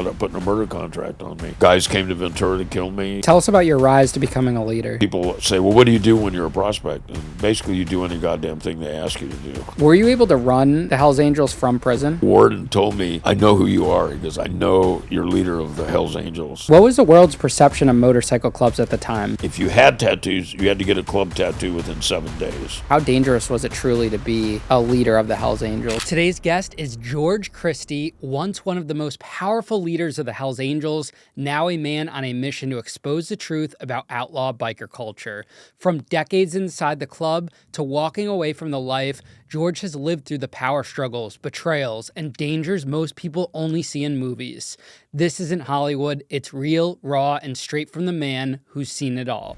wound up putting a murder contract on me. Guys came to Ventura to kill me. Tell us about your rise to becoming a leader. People say, well, what do you do when you're a prospect? And basically, you do any goddamn thing they ask you to do. Were you able to run the Hells Angels from prison? Warden told me, I know who you are. He goes, I know you're leader of the Hells Angels. What was the world's perception of motorcycle clubs at the time? If you had tattoos, you had to get a club tattoo within 7 days. How dangerous was it truly to be a leader of the Hells Angels? Today's guest is George Christie, once one of the most powerful leaders of the Hells Angels, now a man on a mission to expose the truth about outlaw biker culture. From decades inside the club to walking away from the life, George has lived through the power struggles, betrayals, and dangers most people only see in movies. This isn't Hollywood, it's real, raw, and straight from the man who's seen it all.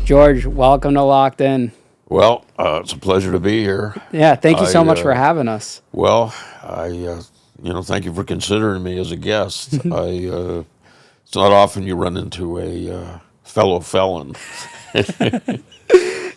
George, welcome to Locked In. Well, it's a pleasure to be here. Yeah, thank you so much for having us. Well, thank you for considering me as a guest. It's not often you run into a fellow felon.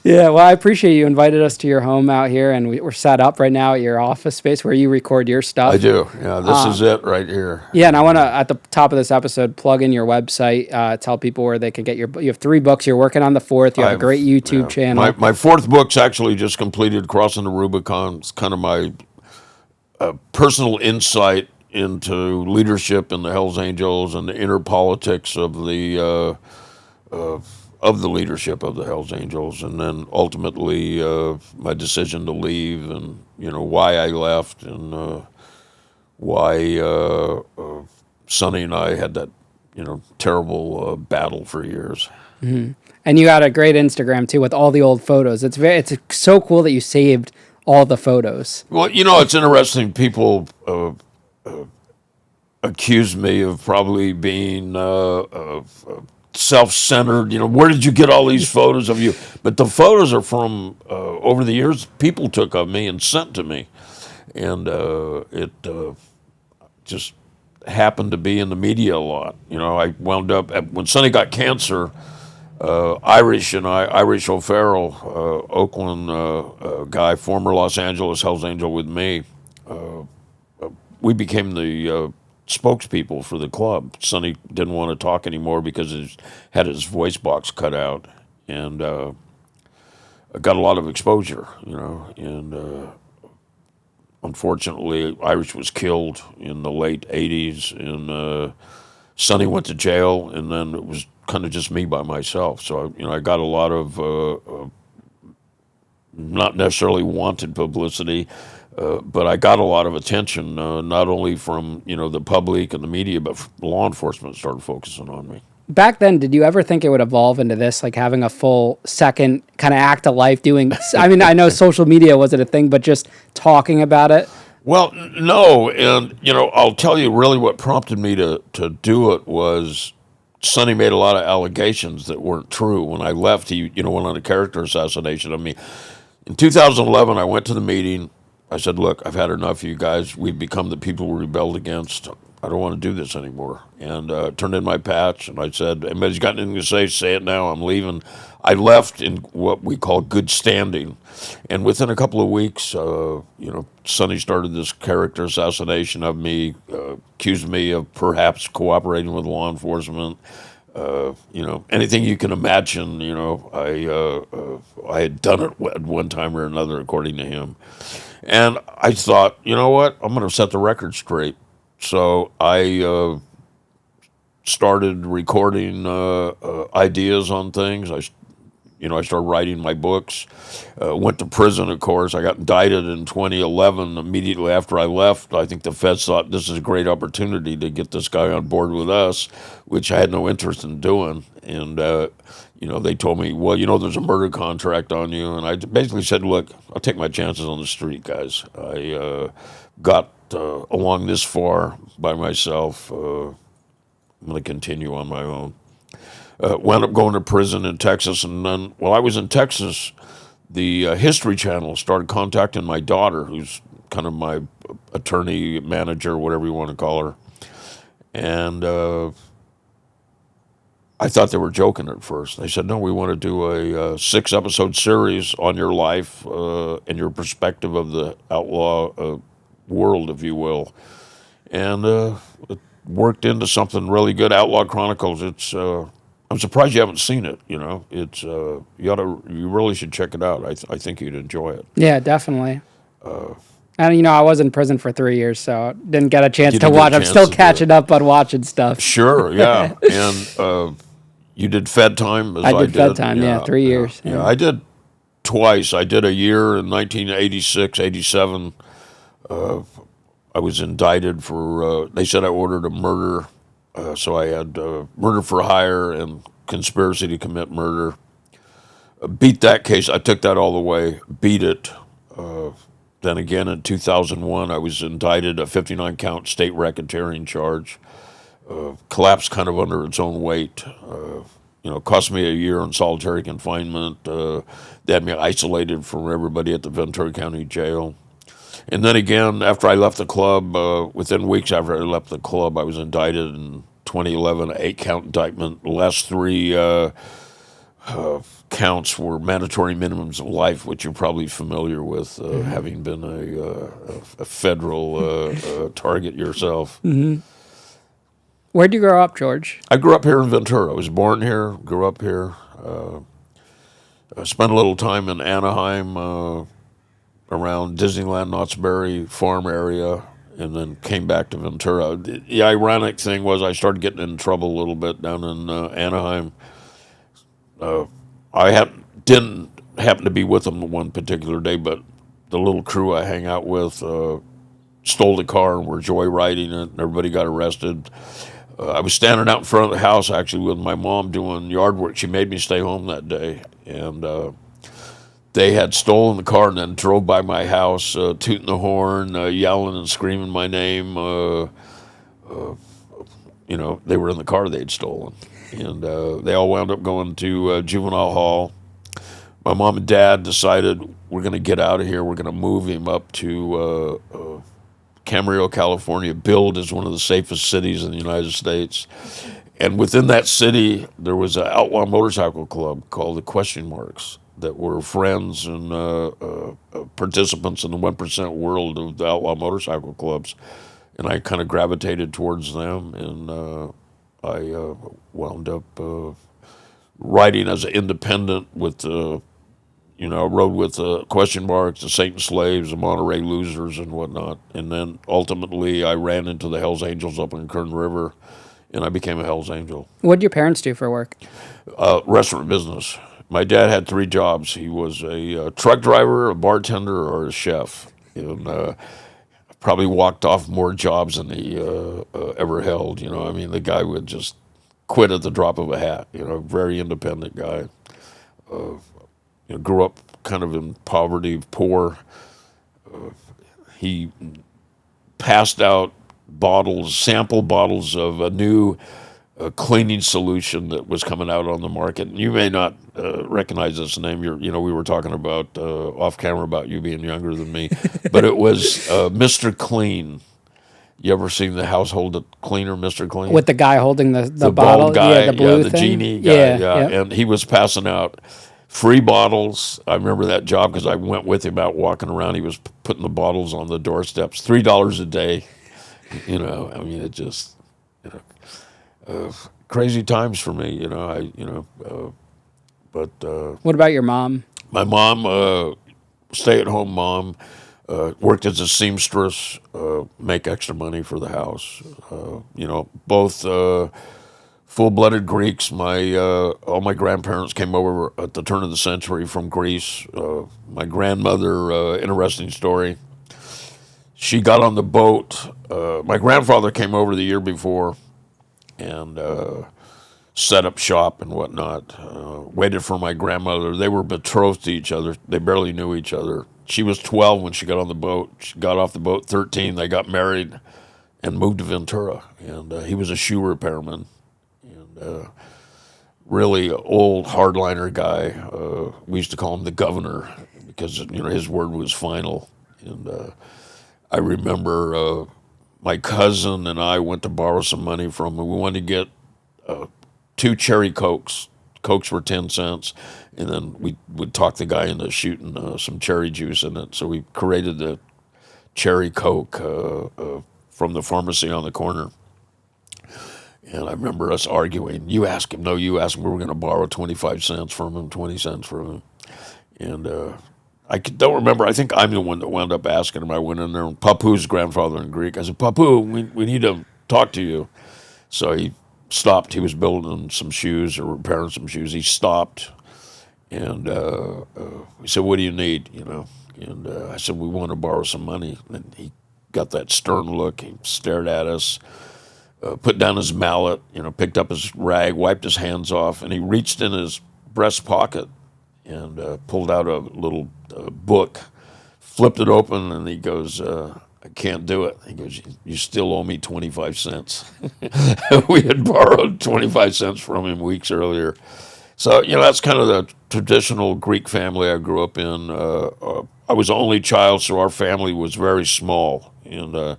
Yeah, well, I appreciate you invited us to your home out here, and we're set up right now at your office space where you record your stuff. I do. Yeah, this is it right here. Yeah, and I want to, at the top of this episode, plug in your website, tell people where they can get you have 3 books. You're working on the 4th. You have a great YouTube channel. My 4th book's actually just completed, Crossing the Rubicon. It's kind of my personal insight into leadership in the Hells Angels and the inner politics of the leadership of the Hells Angels, and then ultimately my decision to leave, and why I left, and why Sonny and I had that terrible battle for years. Mm-hmm. And you got a great Instagram too with all the old photos. It's so cool that you saved all the photos. Well, it's interesting. People accuse me of probably being self-centered. Where did you get all these photos of you? But the photos are from over the years people took of me and sent to me, and it just happened to be in the media a lot. I wound up when Sonny got cancer. Irish O'Farrell, Oakland guy, former Los Angeles Hells Angel with me. We became the spokespeople for the club. Sonny didn't want to talk anymore because he had his voice box cut out, and got a lot of exposure, and unfortunately Irish was killed in the late 80s, and Sonny went to jail, and then it was kind of just me by myself. So, I got a lot of not necessarily wanted publicity, but I got a lot of attention, not only from, the public and the media, but law enforcement started focusing on me. Back then, did you ever think it would evolve into this, like having a full second kind of act of life doing, I know social media wasn't a thing, but just talking about it? Well, no, and, I'll tell you really what prompted me to do it was Sonny made a lot of allegations that weren't true. When I left, he, went on a character assassination of me. In 2011, I went to the meeting. I said, look, I've had enough of you guys. We've become the people we rebelled against. I don't want to do this anymore. And turned in my patch, and I said, anybody's got anything to say it now. I'm leaving. I left in what we call good standing. And within a couple of weeks, Sonny started this character assassination of me, accused me of perhaps cooperating with law enforcement. Anything you can imagine, I had done it at one time or another, according to him. And I thought, you know what, I'm going to set the record straight. So I started recording ideas on things. I started writing my books. Went to prison, of course. I got indicted in 2011. Immediately after I left, I think the feds thought this is a great opportunity to get this guy on board with us, which I had no interest in doing. And, they told me, well, there's a murder contract on you. And I basically said, look, I'll take my chances on the street, guys. I got along this far by myself. I'm going to continue on my own. Wound up going to prison in Texas, and then while I was in Texas, the History Channel started contacting my daughter, who's kind of my attorney, manager, whatever you want to call her. And I thought they were joking at first. They said, no, we want to do a 6-episode series on your life and your perspective of the outlaw world, if you will, and it worked into something really good. Outlaw Chronicles. It's I'm surprised you haven't seen it. It's you really should check it out. I think you'd enjoy it. Yeah, definitely. And I was in prison for 3 years, so didn't get a chance You to didn't get a watch. I'm chance still to do catching up on watching stuff. Sure, yeah, and you did Fed time as I did Fed time, yeah, 3 years. Yeah, I did twice. I did a year in 1986, 87. I was indicted for, they said I ordered a murder, so I had murder for hire and conspiracy to commit murder. Beat that case. I took that all the way, beat it. Then again in 2001, I was indicted, a 59-count state racketeering charge. Collapsed kind of under its own weight. Cost me a year in solitary confinement. They had me isolated from everybody at the Ventura County Jail. And then again, after I left the club, within weeks after I left the club, I was indicted in 2011, an 8-count indictment. The last 3 counts were mandatory minimums of life, which you're probably familiar with, having been a federal target yourself. Mm-hmm. Where'd you grow up, George? I grew up here in Ventura. I was born here, grew up here. I spent a little time in Anaheim, around Disneyland, Knott's Berry Farm area, and then came back to Ventura. The ironic thing was I started getting in trouble a little bit down in Anaheim. I didn't happen to be with them one particular day, but the little crew I hang out with stole the car and were joyriding it, and everybody got arrested. I was standing out in front of the house, actually, with my mom doing yard work. She made me stay home that day, and they had stolen the car and then drove by my house, tooting the horn, yelling and screaming my name. They were in the car they'd stolen. And they all wound up going to juvenile hall. My mom and dad decided we're going to get out of here. We're going to move him up to Camarillo, California, billed as one of the safest cities in the United States. And within that city, there was an outlaw motorcycle club called the Question Marks that were friends and participants in the 1% world of the outlaw motorcycle clubs. And I kind of gravitated towards them, and I wound up writing as an independent with, rode with Question Marks, the Satan Slaves, the Monterey Losers, and whatnot. And then ultimately I ran into the Hells Angels up in Kern River, and I became a Hells Angel. What did your parents do for work? Restaurant business. My dad had 3 jobs. He was a truck driver, a bartender, or a chef. And probably walked off more jobs than he ever held. The guy would just quit at the drop of a hat. Very independent guy. Grew up kind of in poverty, poor. He passed out sample bottles of a new cleaning solution that was coming out on the market. And you may not recognize this name. We were talking about off camera about you being younger than me, but it was Mr. Clean. You ever seen the household cleaner, Mr. Clean? With the guy holding the bottle, bald guy, the blue the thing? genie guy, and he was passing out free bottles. I remember that job because I went with him out walking around. He was putting the bottles on the doorsteps, $3 a day. It just, crazy times for me. But what about your mom? My mom, stay-at-home mom. Worked as a seamstress, make extra money for the house. Both full-blooded Greeks. All my grandparents came over at the turn of the century from Greece. My grandmother, interesting story. She got on the boat. My grandfather came over the year before and set up shop and whatnot. Waited for my grandmother. They were betrothed to each other. They barely knew each other. She was 12 when she got on the boat. She got off the boat 13. They got married and moved to Ventura. And he was a shoe repairman. And really old hardliner guy. We used to call him the governor because his word was final. And I remember my cousin and I went to borrow some money from him. We wanted to get 2 cherry Cokes. Cokes were 10 cents. And then we would talk the guy into shooting some cherry juice in it. So we created the cherry Coke from the pharmacy on the corner. And I remember us arguing. You ask him. No, you ask him. We were going to borrow 25 cents from him, 20 cents from him. And don't remember. I think I'm the one that wound up asking him. I went in there, and Papu's grandfather in Greek. I said, Papu, we need to talk to you. So he stopped. He was building some shoes or repairing some shoes. He stopped, and we said, what do you need, And I said, we want to borrow some money. And he got that stern look. He stared at us. Put down his mallet, picked up his rag, wiped his hands off, and he reached in his breast pocket and pulled out a little book, flipped it open, and he goes, I can't do it. He goes, you still owe me 25 cents. We had borrowed 25 cents from him weeks earlier. So, that's kind of the traditional Greek family I grew up in. I was the only child, so our family was very small, and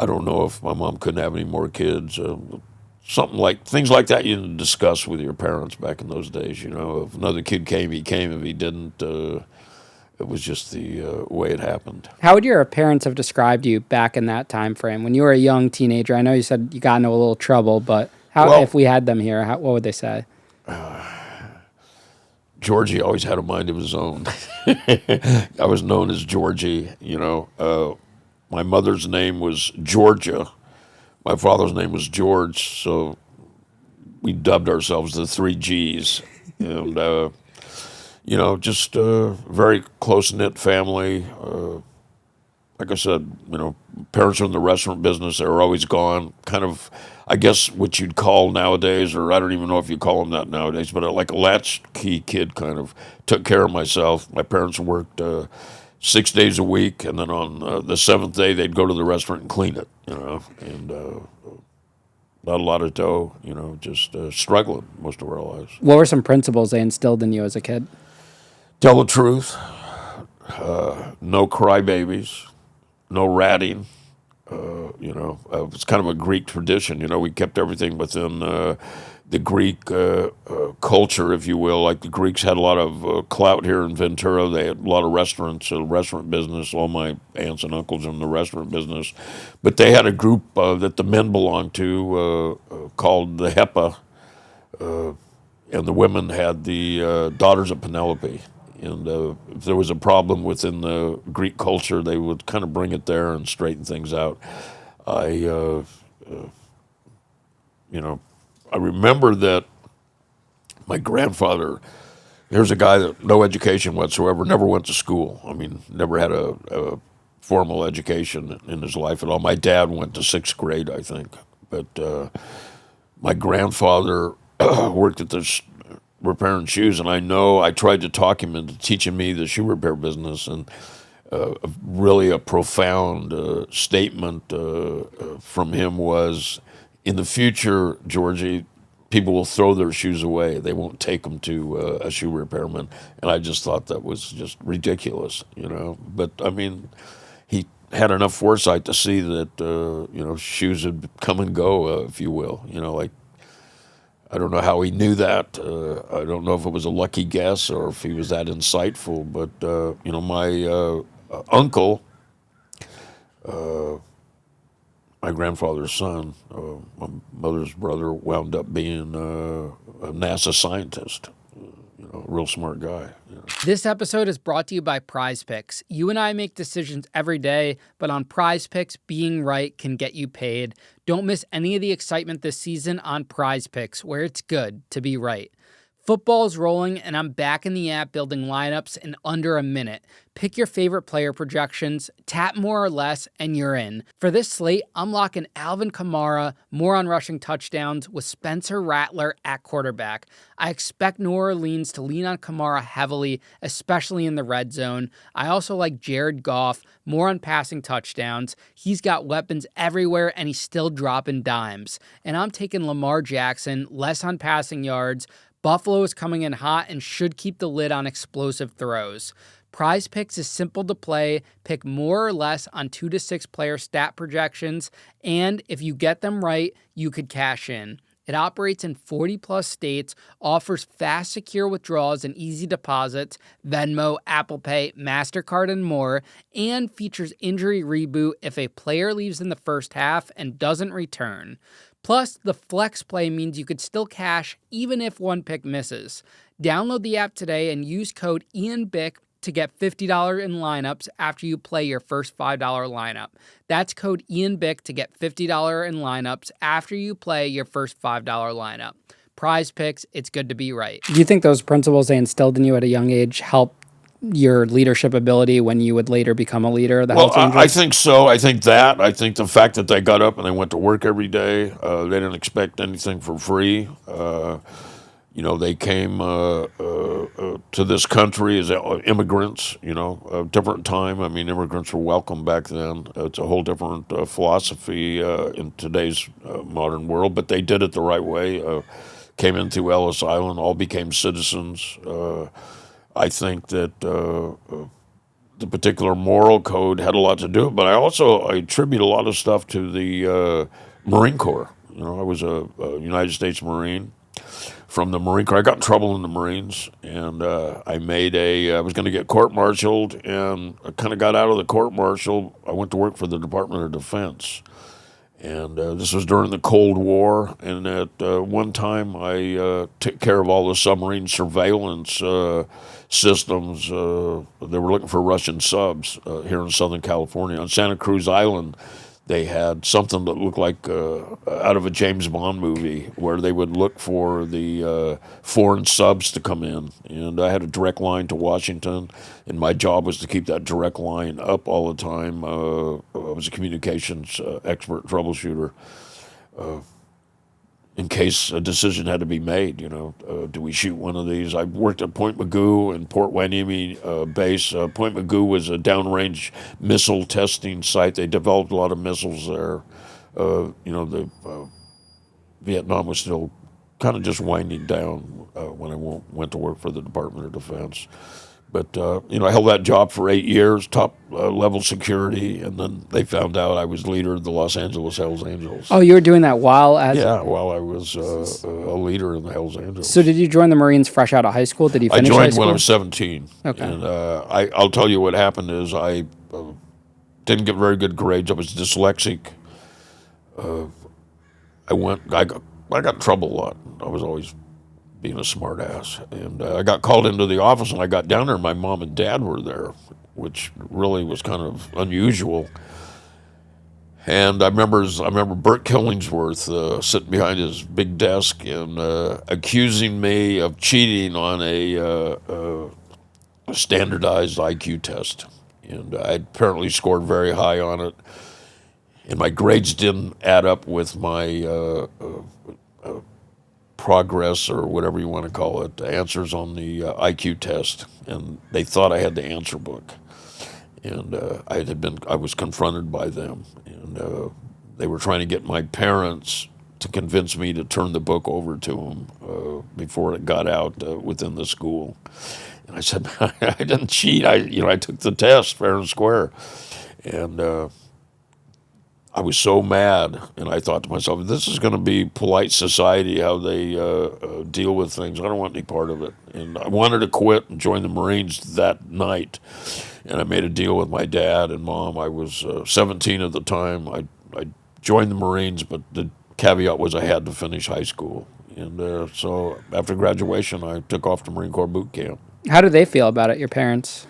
I don't know if my mom couldn't have any more kids. Things like that you didn't discuss with your parents back in those days. If another kid came, he came. If he didn't, it was just the way it happened. How would your parents have described you back in that time frame when you were a young teenager? I know you said you got into a little trouble, but if we had them here, what would they say? Georgie always had a mind of his own. I was known as Georgie, My mother's name was Georgia. My father's name was George, so we dubbed ourselves the 3 Gs. And, just a very close-knit family. Like I said, parents are in the restaurant business. They were always gone. Kind of, I guess, what you'd call nowadays, or I don't even know if you call them that nowadays, but like a latchkey kid kind of took care of myself. My parents worked 6 days a week, and then on the 7th day, they'd go to the restaurant and clean it, and not a lot of dough, just struggling most of our lives. What were some principles they instilled in you as a kid? Tell the truth, no crybabies, no ratting. It's kind of a Greek tradition. We kept everything within the Greek culture, if you will. Like the Greeks had a lot of clout here in Ventura. They had a lot of restaurants, restaurant business. All my aunts and uncles in the restaurant business. But they had a group that the men belonged to called the HEPA, and the women had the Daughters of Penelope. And if there was a problem within the Greek culture, they would kind of bring it there and straighten things out. I remember that my grandfather, here's a guy that no education whatsoever, never went to school. I mean, never had a formal education in his life at all. My dad went to 6th grade, I think. But my grandfather worked at this repairing shoes, and I tried to talk him into teaching me the shoe repair business, and really a profound statement from him was, in the future, Georgie, people will throw their shoes away. They won't take them to a shoe repairman. And I just thought that was just ridiculous, But, I mean, he had enough foresight to see that, shoes would come and go, if you will. I don't know how he knew that. I don't know if it was a lucky guess or if he was that insightful. But, my uncle, my grandfather's son, my mother's brother, wound up being a NASA scientist. A real smart guy. This episode is brought to you by Prize Picks. You and I make decisions every day, but on Prize Picks, being right can get you paid. Don't miss any of the excitement this season on Prize Picks, where it's good to be right. Football's rolling, and I'm back in the app building lineups in under a minute. Pick your favorite player projections, tap more or less, and you're in. For this slate, I'm locking Alvin Kamara, more on rushing touchdowns, with Spencer Rattler at quarterback. I expect New Orleans to lean on Kamara heavily, especially in the red zone. I also like Jared Goff, more on passing touchdowns. He's got weapons everywhere, and he's still dropping dimes. And I'm taking Lamar Jackson, less on passing yards. Buffalo is coming in hot and should keep the lid on explosive throws. Prize Picks is simple to play. Pick more or less on 2 to 6 player stat projections, and if you get them right, you could cash in. It operates in 40 plus states, offers fast, secure withdrawals and easy deposits, Venmo, Apple Pay, MasterCard, and more, and features injury reboot if a player leaves in the first half and doesn't return. Plus, the flex play means you could still cash even if one pick misses. Download the app today and use code Ian Bick to get $50 in lineups after you play your first $5 lineup. That's code Ian Bick to get $50 in lineups after you play your first $5 lineup. Prize Picks, it's good to be right. Do you think those principles they instilled in you at a young age helped your leadership ability when you would later become a leader of the Hells Angels? I think so. I think the fact that they got up and they went to work every day, they didn't expect anything for free. They came to this country as immigrants, a different time. I mean, immigrants were welcome back then. It's a whole different philosophy in today's modern world, but they did it the right way. Came in through Ellis Island, all became citizens. I think that the particular moral code had a lot to do with it, but I attribute a lot of stuff to the Marine Corps. I was a United States Marine. From the Marine Corps, I got in trouble in the Marines, and I was going to get court-martialed, and I kind of got out of the court-martial. I went to work for the Department of Defense, and this was during the Cold War, and at one time I took care of all the submarine surveillance systems. They were looking for Russian subs here in Southern California. On Santa Cruz Island, they had something that looked like out of a James Bond movie where they would look for the foreign subs to come in. And I had a direct line to Washington, and my job was to keep that direct line up all the time. I was a communications expert troubleshooter. In case a decision had to be made, do we shoot one of these? I worked at Point Mugu and Port Hueneme base. Point Mugu was a downrange missile testing site. They developed a lot of missiles there. Vietnam was still kind of just winding down when I went to work for the Department of Defense. But, I held that job for 8 years, top level security, and then they found out I was leader of the Los Angeles Hells Angels. Oh, you were doing that while I was a leader in the Hells Angels. So did you join the Marines fresh out of high school? Did you finish high school? I joined when I was 17. Okay. And I'll tell you what happened is I didn't get very good grades. I was dyslexic. I got in trouble a lot. I was always being a smart ass. And I got called into the office, and I got down there, and my mom and dad were there, which really was kind of unusual. And I remember Burt Killingsworth sitting behind his big desk and accusing me of cheating on a standardized IQ test. And I apparently scored very high on it. And my grades didn't add up with my progress, or whatever you want to call it, answers on the IQ test, and they thought I had the answer book, and I was confronted by them, and they were trying to get my parents to convince me to turn the book over to them before it got out within the school, and I said I didn't cheat. I took the test fair and square, and I was so mad, and I thought to myself, this is going to be polite society, how they deal with things. I don't want any part of it. And I wanted to quit and join the Marines that night. And I made a deal with my dad and mom. I was 17 at the time. I joined the Marines, but the caveat was I had to finish high school. And so after graduation, I took off to Marine Corps boot camp. How did they feel about it, your parents?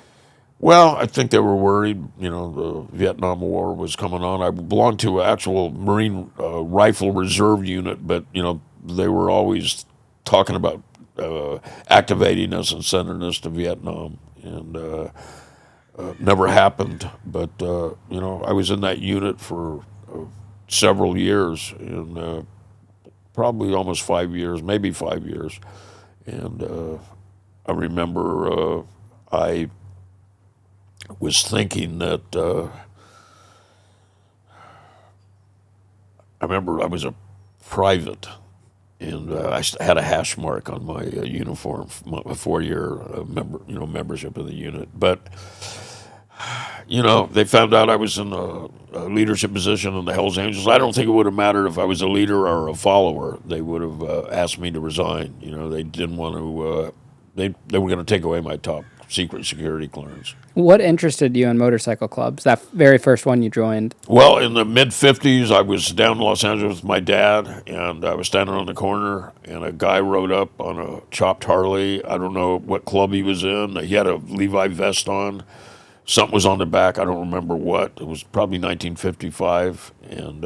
Well, I think they were worried. The Vietnam War was coming on. I belonged to an actual Marine Rifle Reserve unit, but, they were always talking about activating us and sending us to Vietnam. And never happened. But, I was in that unit for several years, and probably almost 5 years, maybe 5 years. And I remember I was thinking that I remember I was a private, and I had a hash mark on my uniform, a 4-year membership of the unit. But they found out I was in a leadership position in the Hells Angels. I don't think it would have mattered if I was a leader or a follower. They would have asked me to resign. They didn't want to. They were going to take away my top secret security clearance. What interested you in motorcycle clubs? That very first one you joined? Well, in the mid-'50s, I was down in Los Angeles with my dad, and I was standing on the corner, and a guy rode up on a chopped Harley. I don't know what club he was in. He had a Levi vest on. Something was on the back. I don't remember what. It was probably 1955, and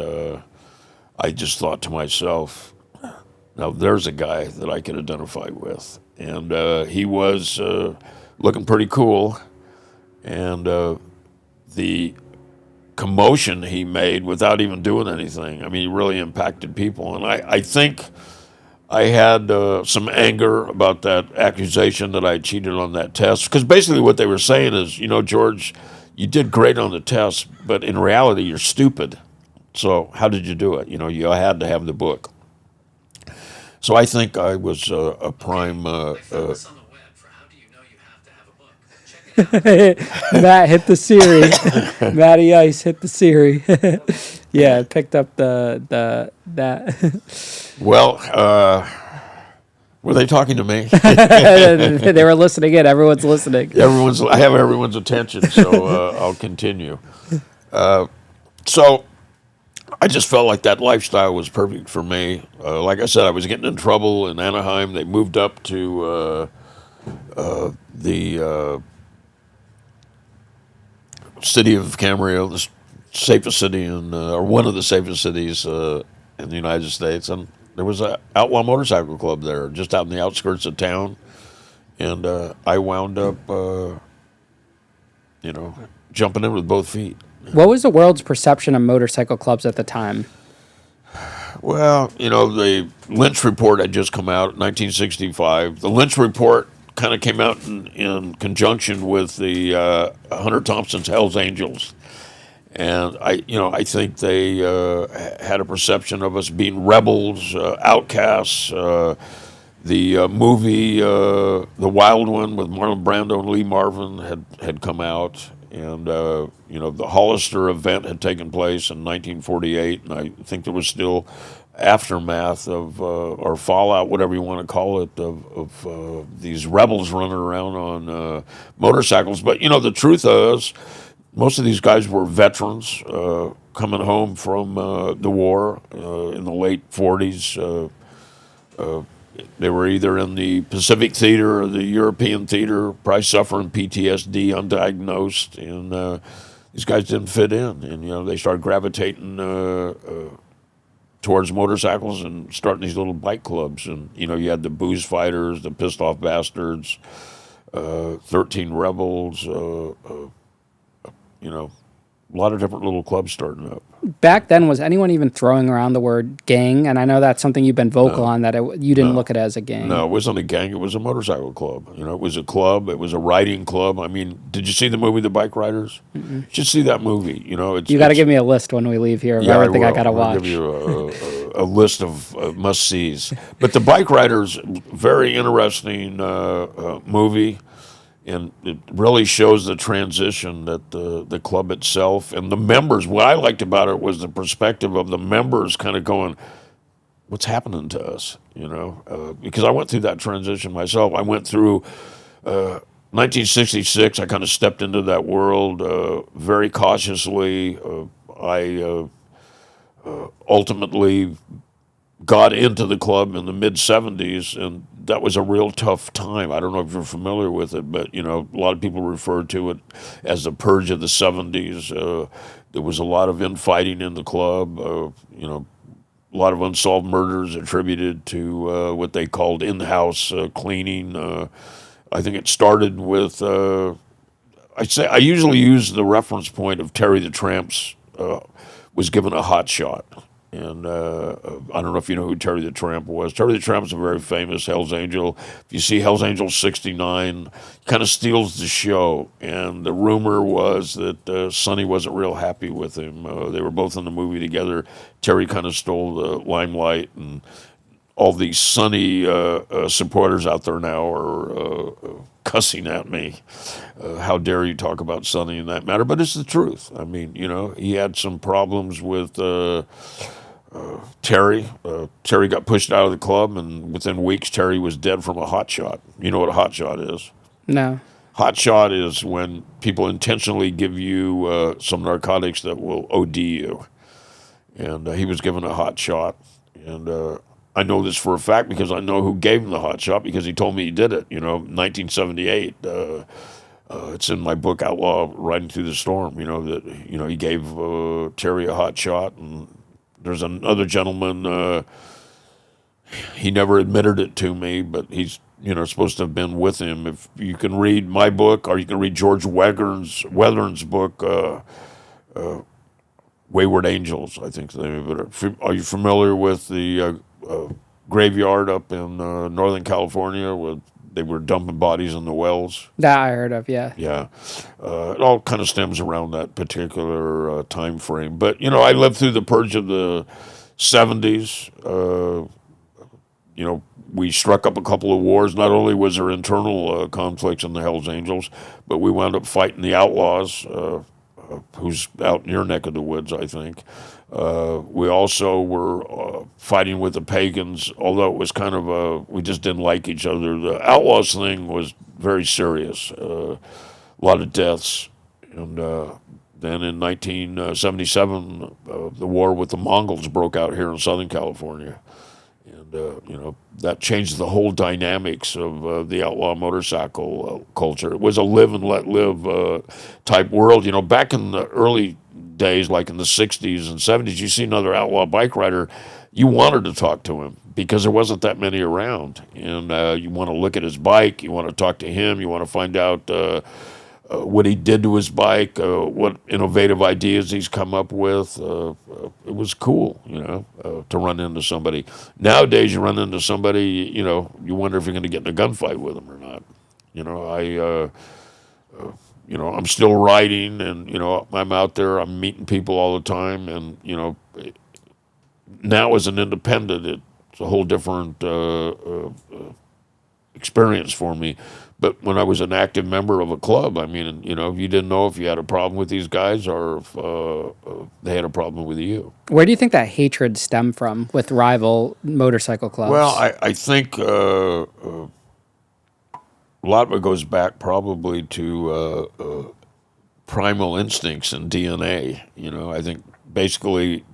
I just thought to myself, now there's a guy that I could identify with. And he was looking pretty cool, and the commotion he made without even doing anything, I mean, he really impacted people. And I think I had some anger about that accusation that I cheated on that test, because basically what they were saying is, George, you did great on the test, but in reality, you're stupid. So how did you do it? You had to have the book. So I think I was a prime. I found this on the web for how do you know you have to have a book. Check it out. Matt hit the Siri. Matty Ice hit the Siri. Yeah, picked up that. Well, were they talking to me? They were listening in. Everyone's listening. I have everyone's attention, so I'll continue. So I just felt like that lifestyle was perfect for me. Like I said, I was getting in trouble in Anaheim. They moved up to the city of Camarillo, the safest city or one of the safest cities in the United States. And there was an outlaw motorcycle club there, just out in the outskirts of town. And I wound up, jumping in with both feet. What was the world's perception of motorcycle clubs at the time? Well, the Lynch Report had just come out in 1965. The Lynch Report kind of came out in conjunction with the Hunter Thompson's Hells Angels. And I think they had a perception of us being rebels, outcasts. The movie, The Wild One with Marlon Brando and Lee Marvin had come out. And, the Hollister event had taken place in 1948, and I think there was still aftermath of, or fallout, whatever you want to call it, of these rebels running around on motorcycles. But, the truth is, most of these guys were veterans coming home from the war in the late 40s. They were either in the Pacific theater or the European theater, probably suffering PTSD, undiagnosed, and these guys didn't fit in. And, they started gravitating towards motorcycles and starting these little bike clubs. And, you had the Booze Fighters, the Pissed Off Bastards, 13 Rebels, a lot of different little clubs starting up. Back then, was anyone even throwing around the word gang? And I know that's something you've been vocal on, that you didn't look at it as a gang. No, it wasn't a gang. It was a motorcycle club. It was a club. It was a riding club. I mean, did you see the movie The Bike Riders? Mm-mm. You should see that movie. You got to give me a list when we leave here of everything I got to watch. I'll give you a list of must-sees. But The Bike Riders, very interesting movie. And it really shows the transition that the club itself and the members, what I liked about it was the perspective of the members kind of going, what's happening to us, because I went through that transition myself. I went through 1966. I kind of stepped into that world very cautiously. I ultimately got into the club in the mid-'70s, and that was a real tough time. I don't know if you're familiar with it, but, a lot of people refer to it as the Purge of the '70s. There was a lot of infighting in the club, a lot of unsolved murders attributed to what they called in-house cleaning. I think it started with, I usually use the reference point of Terry the Tramp's was given a hot shot. And I don't know if you know who Terry the Tramp was. Terry the Tramp is a very famous Hells Angel. If you see Hells Angel 69, kind of steals the show. And the rumor was that Sonny wasn't real happy with him. They were both in the movie together. Terry kind of stole the limelight. And all these Sonny supporters out there now are cussing at me. How dare you talk about Sonny in that matter? But it's the truth. I mean, he had some problems with Terry. Terry got pushed out of the club, and within weeks, Terry was dead from a hot shot. You know what a hot shot is? No. Hot shot is when people intentionally give you some narcotics that will OD you. And he was given a hot shot. And I know this for a fact because I know who gave him the hot shot because he told me he did it. 1978. It's in my book, Outlaw, Riding Through the Storm. That he gave Terry a hot shot, and there's another gentleman. He never admitted it to me, but he's supposed to have been with him. If you can read my book, or you can read George Weathern's book, Wayward Angels, I think the name of it. Are you familiar with the graveyard up in Northern California where they were dumping bodies in the wells? That I heard of, yeah. Yeah. It all kind of stems around that particular time frame. But, I lived through the purge of the 70s. We struck up a couple of wars. Not only was there internal conflicts in the Hells Angels, but we wound up fighting the Outlaws, who's out in your neck of the woods, I think. We also were fighting with the Pagans, although it was kind of we just didn't like each other. The Outlaws thing was very serious, a lot of deaths. And then in 1977, the war with the Mongols broke out here in Southern California. And, that changed the whole dynamics of the outlaw motorcycle culture. It was a live and let live type world. Back in the early days, like in the 60s and 70s, you see another outlaw bike rider, you wanted to talk to him because there wasn't that many around. And you want to look at his bike, you want to talk to him, you want to find out what he did to his bike, what innovative ideas he's come up with. It was cool, to run into somebody. Nowadays, you run into somebody, you wonder if you're going to get in a gunfight with them or not. I'm still writing, and I'm out there. I'm meeting people all the time, and now as an independent, it's a whole different experience for me. But when I was an active member of a club, I mean, you didn't know if you had a problem with these guys or if they had a problem with you. Where do you think that hatred stemmed from with rival motorcycle clubs? Well, I think a lot of it goes back probably to primal instincts and DNA. I think basically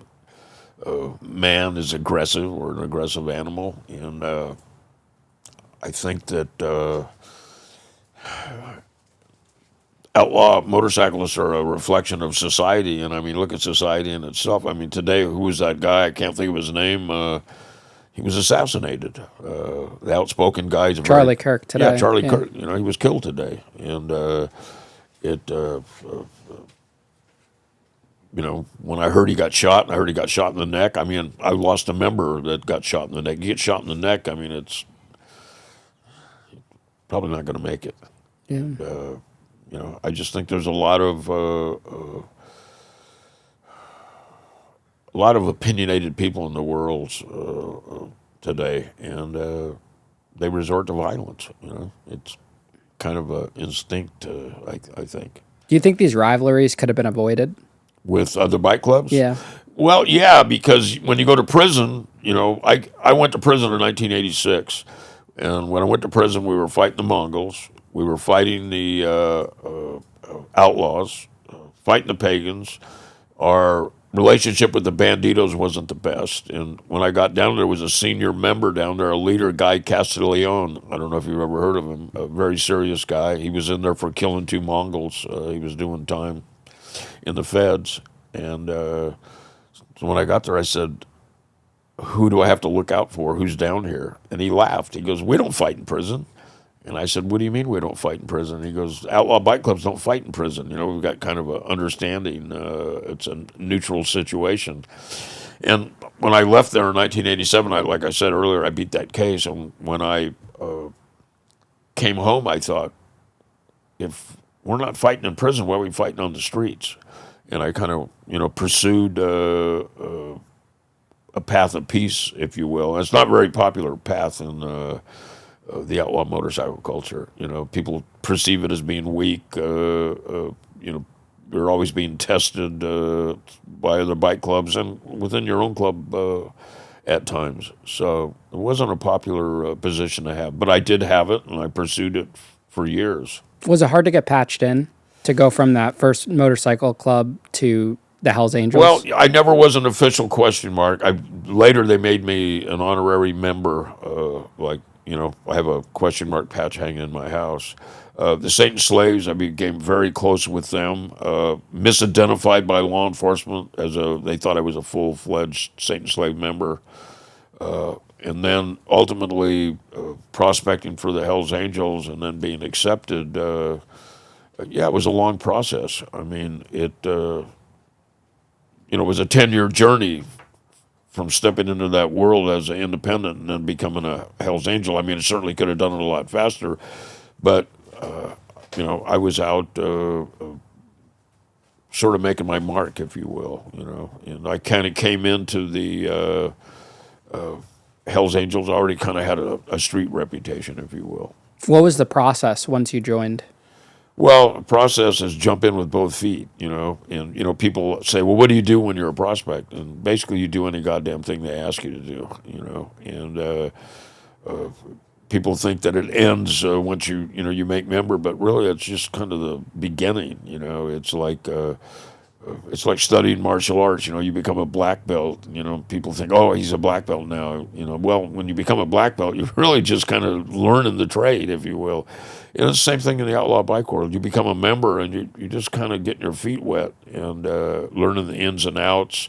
man is aggressive or an aggressive animal. And I think that outlaw motorcyclists are a reflection of society, and I mean, look at society in itself. I mean, today, who was that guy? I can't think of his name. He was assassinated. The outspoken guy. Charlie Kirk today. Yeah, Charlie Kirk. He was killed today, and when I heard he got shot, and I heard he got shot in the neck. I mean, I lost a member that got shot in the neck. You get shot in the neck. I mean, it's probably not going to make it. Yeah. I just think there's a lot of opinionated people in the world today, and they resort to violence. It's kind of an instinct, I think. Do you think these rivalries could have been avoided? With other bike clubs? Yeah. Well, yeah, because when you go to prison, I went to prison in 1986. And when I went to prison, we were fighting the Mongols. We were fighting the outlaws, fighting the pagans. Our relationship with the banditos wasn't the best. And when I got down there was a senior member down there, a leader, Guy Castiglione. I don't know if you've ever heard of him. A very serious guy. He was in there for killing 2 Mongols. He was doing time in the feds. And so when I got there, I said, who do I have to look out for? Who's down here? And he laughed. He goes, we don't fight in prison. And I said, what do you mean we don't fight in prison? He goes, outlaw bike clubs don't fight in prison. We've got kind of an understanding. It's a neutral situation. And when I left there in 1987, like I said earlier, I beat that case. And when I came home, I thought, if we're not fighting in prison, why are we fighting on the streets? And I kind of, pursued a path of peace, if you will. And it's not a very popular path in the outlaw motorcycle culture. People perceive it as being weak. You're always being tested by other bike clubs and within your own club at times. So it wasn't a popular position to have, but I did have it, and I pursued it for years. Was it hard to get patched in to go from that first motorcycle club to the Hells Angels? Well, I never was an official question mark. Later they made me an honorary member. I have a question mark patch hanging in my house. The Satan Slaves, I became very close with them. Misidentified by law enforcement they thought I was a full-fledged Satan Slave member. And then ultimately prospecting for the Hells Angels and then being accepted. It was a long process. I mean, it was a 10-year journey from stepping into that world as an independent and then becoming a Hells Angel. I mean, it certainly could have done it a lot faster, but I was out sort of making my mark, if you will, and I kind of came into the Hells Angels already kind of had a street reputation, if you will. What was the process once you joined? Well, the process is jump in with both feet, and people say, well, what do you do when you're a prospect? And basically you do any goddamn thing they ask you to do, and people think that it ends once you make member, but really it's just kind of the beginning. It's like studying martial arts. You become a black belt. People think, oh, he's a black belt now. Well, when you become a black belt, you're really just kind of learning the trade, if you will. It's the same thing in the outlaw bike world. You become a member, and you just kind of getting your feet wet and learning the ins and outs.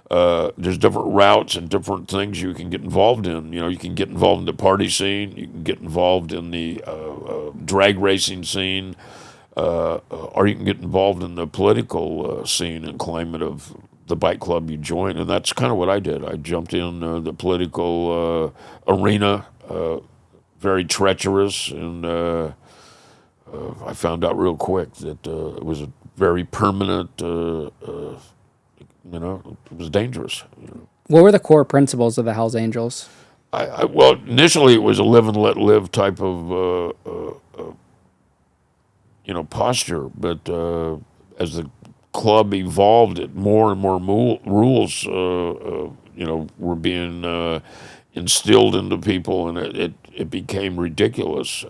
There's different routes and different things you can get involved in. You can get involved in the party scene. You can get involved in the drag racing scene. Or you can get involved in the political scene and climate of the bike club you join. And that's kind of what I did. I jumped in the political arena, very treacherous, and I found out real quick that it was a very permanent, it was dangerous. What were the core principles of the Hells Angels? Well, initially it was a live and let live type of posture, but as the club evolved, more and more rules, were being instilled into people, and it became ridiculous.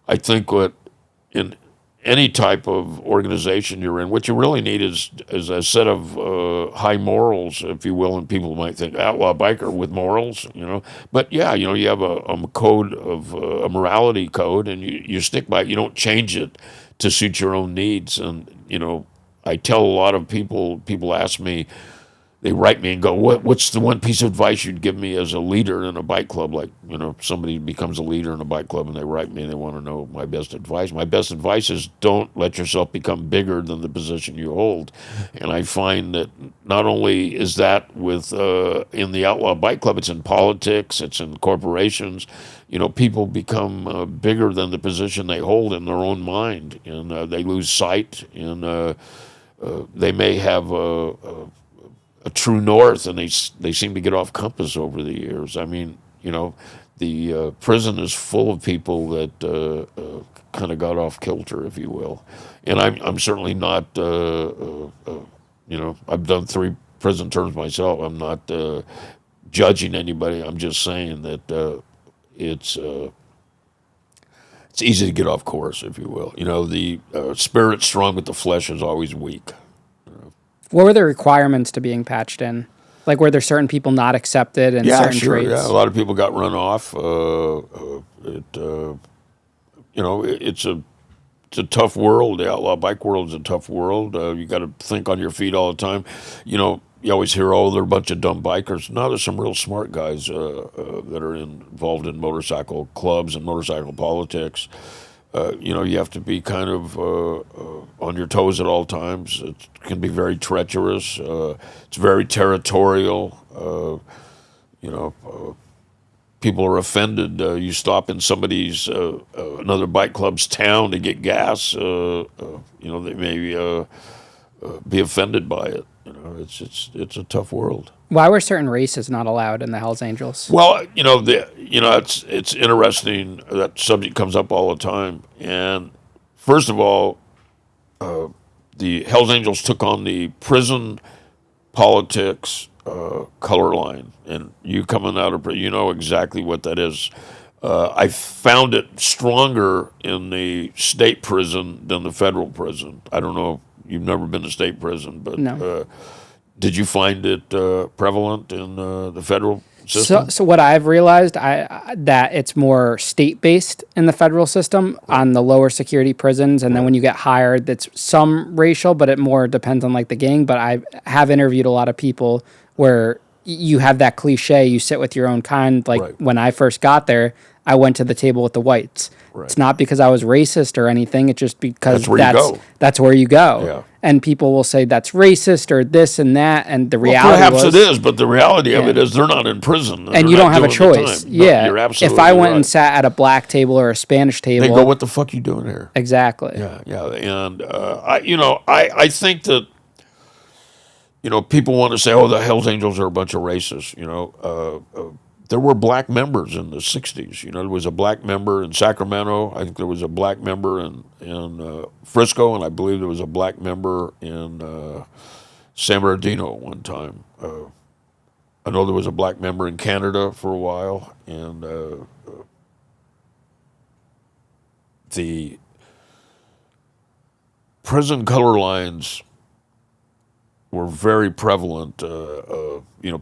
I think what in any type of organization you're in, what you really need is a set of high morals, if you will, and people might think outlaw biker with morals, But you have a code of a morality code, and you stick by it. You don't change it to suit your own needs. And I tell a lot of people ask me, they write me and go, what's the one piece of advice you'd give me as a leader in a bike club? Like, somebody becomes a leader in a bike club and they write me and they want to know my best advice. My best advice is don't let yourself become bigger than the position you hold. And I find that not only is that with in the outlaw bike club, it's in politics, it's in corporations. People become bigger than the position they hold in their own mind, and they lose sight, and they may have a true north, and they seem to get off compass over the years. I mean, the prison is full of people that kind of got off kilter, if you will. And I'm certainly not, I've done 3 prison terms myself. I'm not judging anybody. I'm just saying that it's easy to get off course, if you will. The spirit's strong, but the flesh is always weak. What were the requirements to being patched in? Like, were there certain people not accepted in certain trades? Yeah, a lot of people got run off. It's a tough world. The outlaw bike world is a tough world. You got to think on your feet all the time. You always hear, oh, they're a bunch of dumb bikers. No, there's some real smart guys that are involved in motorcycle clubs and motorcycle politics. You have to be kind of on your toes at all times. It can be very treacherous. It's very territorial. People are offended. You stop in somebody's, another bike club's town to get gas. They may be offended by it. It's a tough world. Why were certain races not allowed in the Hells Angels? Well, it's interesting. That subject comes up all the time. And first of all, the Hells Angels took on the prison politics color line, and you coming out of prison, you know exactly what that is. I found it stronger in the state prison than the federal prison. I don't know. You've never been to state prison, but No. did you find it prevalent in the federal system? So what I've realized, that it's more state based in the federal system on the lower security prisons, and then when you get hired, that's some racial, but it more depends on like the gang. But I have interviewed a lot of people where you have that cliche, you sit with your own kind. Like Right. when I first got there, I went to the table with the whites. Right. It's not because I was racist or anything. It's just because That's where you go. that's where you go. Yeah. And people will say that's racist or this and that, and the Well, reality perhaps was, it is, but the reality of Yeah. it is they're not in prison, and you they're don't not have a doing the choice. time. No, Yeah. you're absolutely if I went right. and sat at a black table or a Spanish table, They go, "What the fuck you doing here?" exactly. Yeah, and I think that people want to say, "Oh, the Hell's Angels are a bunch of racists." There were black members in the '60s. There was a black member in Sacramento. I think there was a black member in Frisco, and I believe there was a black member in San Bernardino at one time. I know there was a black member in Canada for a while, and the prison color lines were very prevalent.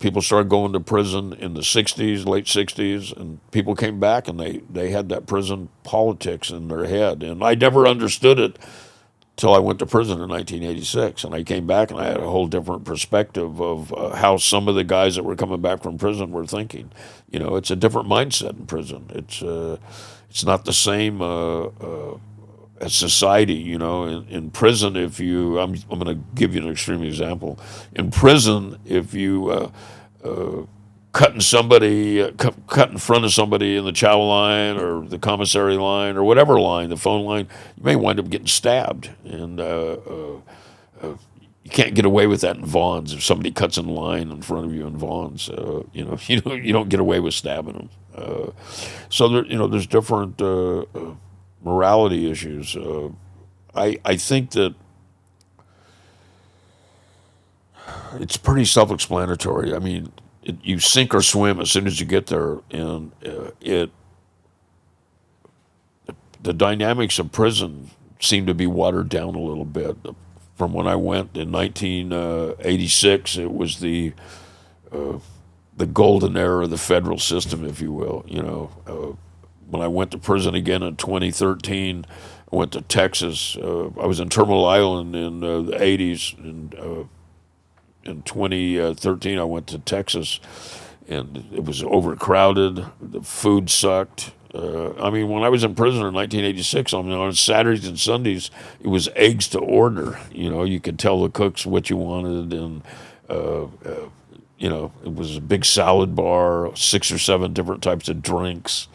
People started going to prison in the '60s, late '60s, and people came back and they had that prison politics in their head. And I never understood it till I went to prison in 1986, and I came back and I had a whole different perspective of how some of the guys that were coming back from prison were thinking. It's a different mindset in prison. It's not the same as society. In prison, if you, I'm going to give you an extreme example. In prison, if you cut in front of somebody in the chow line or the commissary line or whatever line, the phone line, you may wind up getting stabbed, and you can't get away with that in Vaughn's. If somebody cuts in line in front of you in Vaughn's, you don't get away with stabbing them. So there's different morality issues. I think that it's pretty self-explanatory. I mean, you sink or swim as soon as you get there, and the dynamics of prison seem to be watered down a little bit. From when I went in 1986, it was the golden era of the federal system, if you will. When I went to prison again in 2013, I went to Texas. I was in Terminal Island in the 80s, and in 2013 I went to Texas, and it was overcrowded. The food sucked. When I was in prison in 1986, on Saturdays and Sundays, it was eggs to order. You could tell the cooks what you wanted, and it was a big salad bar, 6 or 7 different types of drinks.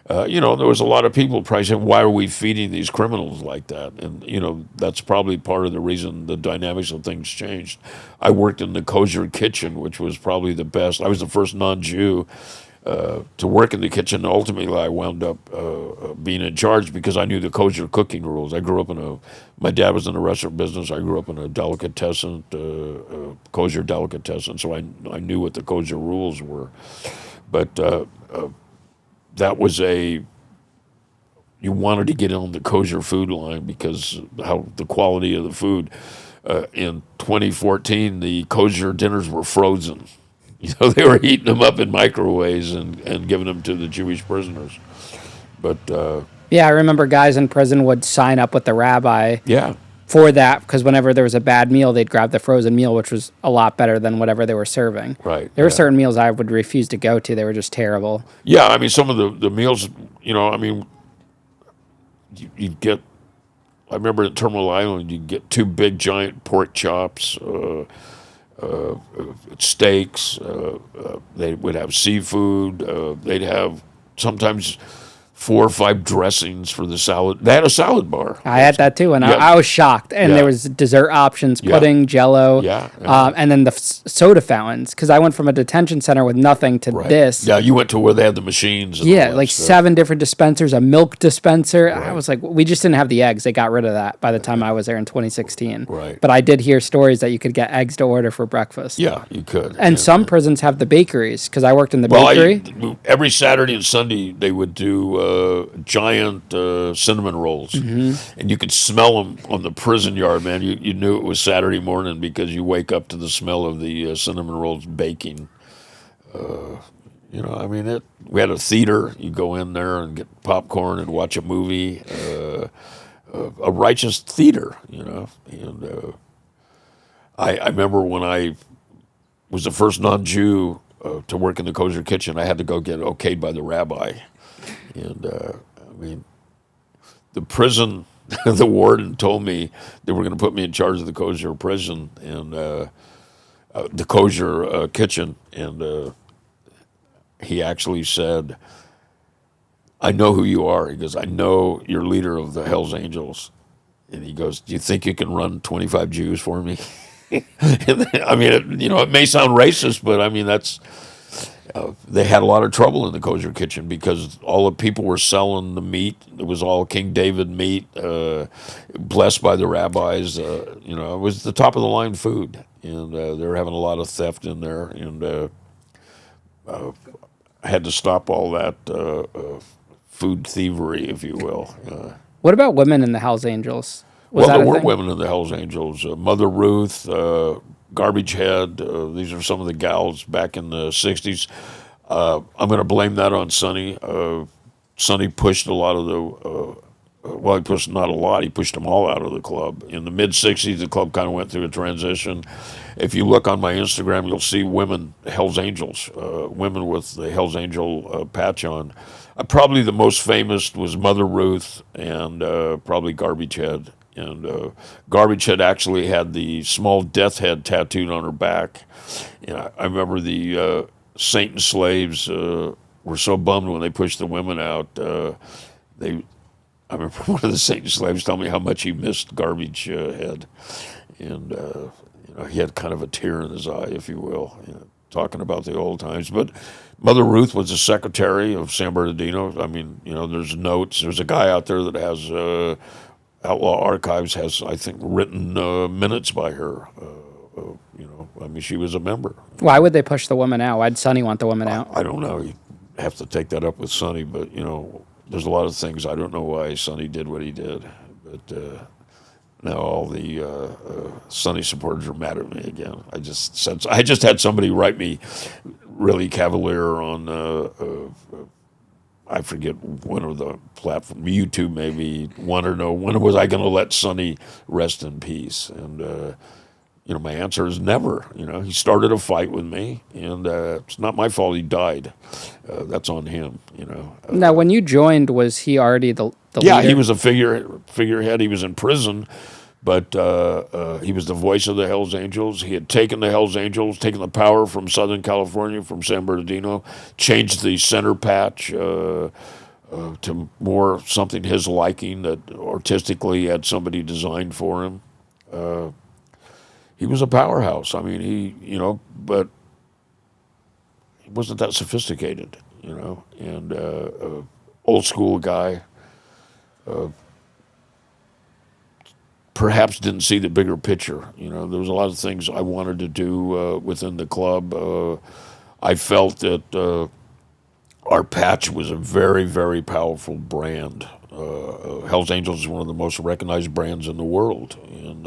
There was a lot of people probably saying, "Why are we feeding these criminals like that?" And that's probably part of the reason the dynamics of things changed. I worked in the kosher kitchen, which was probably the best. I was the first non-Jew to work in the kitchen. Ultimately, I wound up being in charge because I knew the kosher cooking rules. My dad was in the restaurant business. I grew up in a delicatessen, kosher delicatessen, so I knew what the kosher rules were. But that was you wanted to get on the kosher food line because how the quality of the food. In 2014, the kosher dinners were frozen. They were heating them up in microwaves and giving them to the Jewish prisoners. But Yeah, I remember guys in prison would sign up with the rabbi yeah, for that because whenever there was a bad meal, they'd grab the frozen meal, which was a lot better than whatever they were serving. right. There were certain meals I would refuse to go to. They were just terrible. Yeah, some of the meals, you'd get. I remember at Terminal Island, you'd get 2 big giant pork chops, steaks. They would have seafood. They'd have sometimes 4 or 5 dressings for the salad. They had a salad bar. I had that too, and Yeah. I was shocked. And Yeah. there was dessert options, Yeah. pudding, Jello, Yeah. and then the soda fountains. Because I went from a detention center with nothing to Right. this. Yeah, you went to where they had the machines. And all Yeah, that like stuff. 7 different dispensers, a milk dispenser. I Right. was like, we just didn't have the eggs. They got rid of that by the time I was there in 2016. Right. But I did hear stories that you could get eggs to order for breakfast. Yeah, you could. And some prisons have the bakeries, because I worked in the Well, bakery. every Saturday and Sunday they would do giant cinnamon rolls, and you could smell them on the prison yard. Man, you knew it was Saturday morning because you wake up to the smell of the cinnamon rolls baking. I mean, we had a theater. You go in there and get popcorn and watch a movie. A righteous theater, And I remember when I was the first non-Jew to work in the kosher kitchen, I had to go get okayed by the rabbi. And I mean, the prison, the warden told me they were going to put me in charge of the kosher prison and the kosher kitchen. And he actually said, I know who you are. He goes, I know you're leader of the Hells Angels. And he goes, do you think you can run 25 Jews for me? I mean, it may sound racist, but I mean, they had a lot of trouble in the kosher kitchen because all the people were selling the meat. It was all King David meat, blessed by the rabbis. It was the top of the line food, and they were having a lot of theft in there, and I had to stop all that food thievery, if you will. What about women in the Hells Angels? Was Well, that there a were thing? women in the Hells Angels. Mother Ruth, Garbage Head. These are some of the gals back in the 60s. I'm going to blame that on Sonny. Sonny pushed a lot of he pushed not a lot. He pushed them all out of the club. In the mid-'60s, the club kind of went through a transition. If you look on my Instagram, you'll see women, Hells Angels, women with the Hells Angel patch on. Probably the most famous was Mother Ruth and probably Garbage Head. And Garbage Head actually had the small death head tattooed on her back. And I remember the Satan slaves were so bummed when they pushed the women out. I remember one of the Satan slaves told me how much he missed Garbage Head. And he had kind of a tear in his eye, if you will, talking about the old times. But Mother Ruth was the secretary of San Bernardino. I mean, there's notes. There's a guy out there that has Outlaw Archives has, I think, written minutes by her. I mean, she was a member. Why would they push the woman out? Why'd Sonny want the woman out? I don't know. You have to take that up with Sonny, but there's a lot of things I don't know why Sonny did what he did. But now all the Sonny supporters are mad at me again. I just had somebody write me really cavalier on I forget one of the platform, YouTube maybe, want to know when was I going to let Sonny rest in peace? And my answer is never. He started a fight with me, and it's not my fault he died. That's on him. Now, when you joined, was he already the Yeah, leader? he was a figurehead. He was in prison, but he was the voice of the Hells Angels. He had taken the Hells Angels, taken the power from Southern California, from San Bernardino, changed the center patch to more something his liking that artistically he had somebody designed for him. He was a powerhouse. I mean, but he wasn't that sophisticated, and old school guy. Perhaps didn't see the bigger picture. There was a lot of things I wanted to do within the club. I felt that our patch was a very, very powerful brand. Hell's Angels is one of the most recognized brands in the world. And,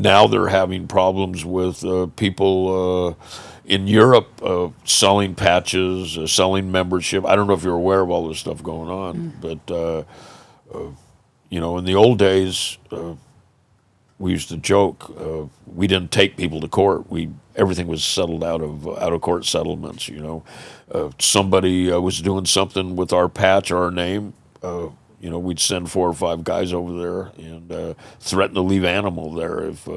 now they're having problems with people in Europe selling patches, selling membership. I don't know if you're aware of all this stuff going on, but, in the old days, we used to joke, we didn't take people to court. Everything was settled out of court settlements. Somebody was doing something with our patch or our name. We'd send 4 or 5 guys over there and threaten to leave animal there if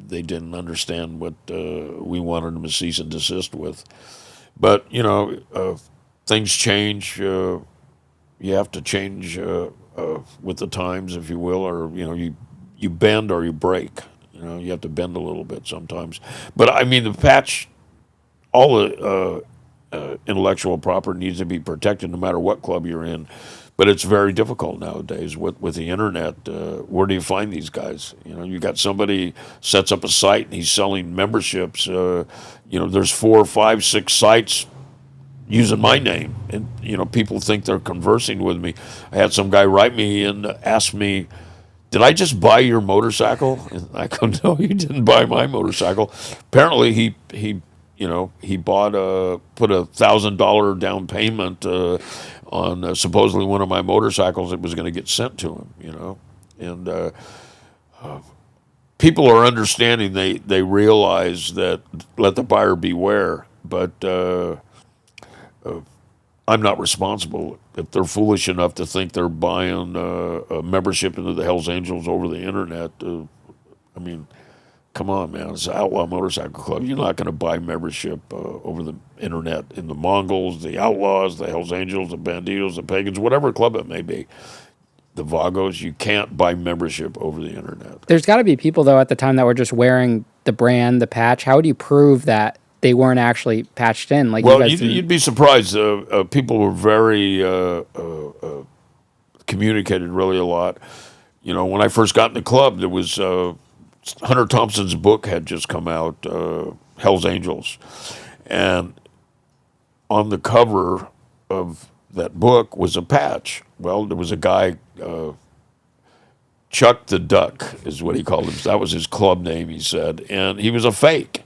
they didn't understand what we wanted them to cease and desist with. But things change. you have to change with the times, if you will, or you bend or you break. You have to bend a little bit sometimes. But I mean, the patch, all the intellectual property needs to be protected, no matter what club you're in. But it's very difficult nowadays with the internet. Where do you find these guys? You got somebody sets up a site and he's selling memberships. There's 4, 5, 6 sites using my name, and people think they're conversing with me. I had some guy write me and ask me, "Did I just buy your motorcycle?" And I go, "No, you didn't buy my motorcycle." Apparently, he bought put $1,000 down payment on supposedly one of my motorcycles that was going to get sent to him. And people are understanding. They realize that let the buyer beware, but. I'm not responsible if they're foolish enough to think they're buying a membership into the Hells Angels over the internet. I mean, come on, man. It's an Outlaw Motorcycle Club. You're not going to buy membership over the internet in the Mongols, the Outlaws, the Hells Angels, the Banditos, the Pagans, whatever club it may be. The Vagos, you can't buy membership over the internet. There's got to be people, though, at the time that were just wearing the brand, the patch. How would you prove that they weren't actually patched in? Like, well, you'd be surprised. People were very communicated really a lot. When I first got in the club, there was Hunter Thompson's book had just come out, Hell's Angels, and on the cover of that book was a patch. Well, there was a guy, Chuck the Duck is what he called him. That was his club name, he said, and he was a fake.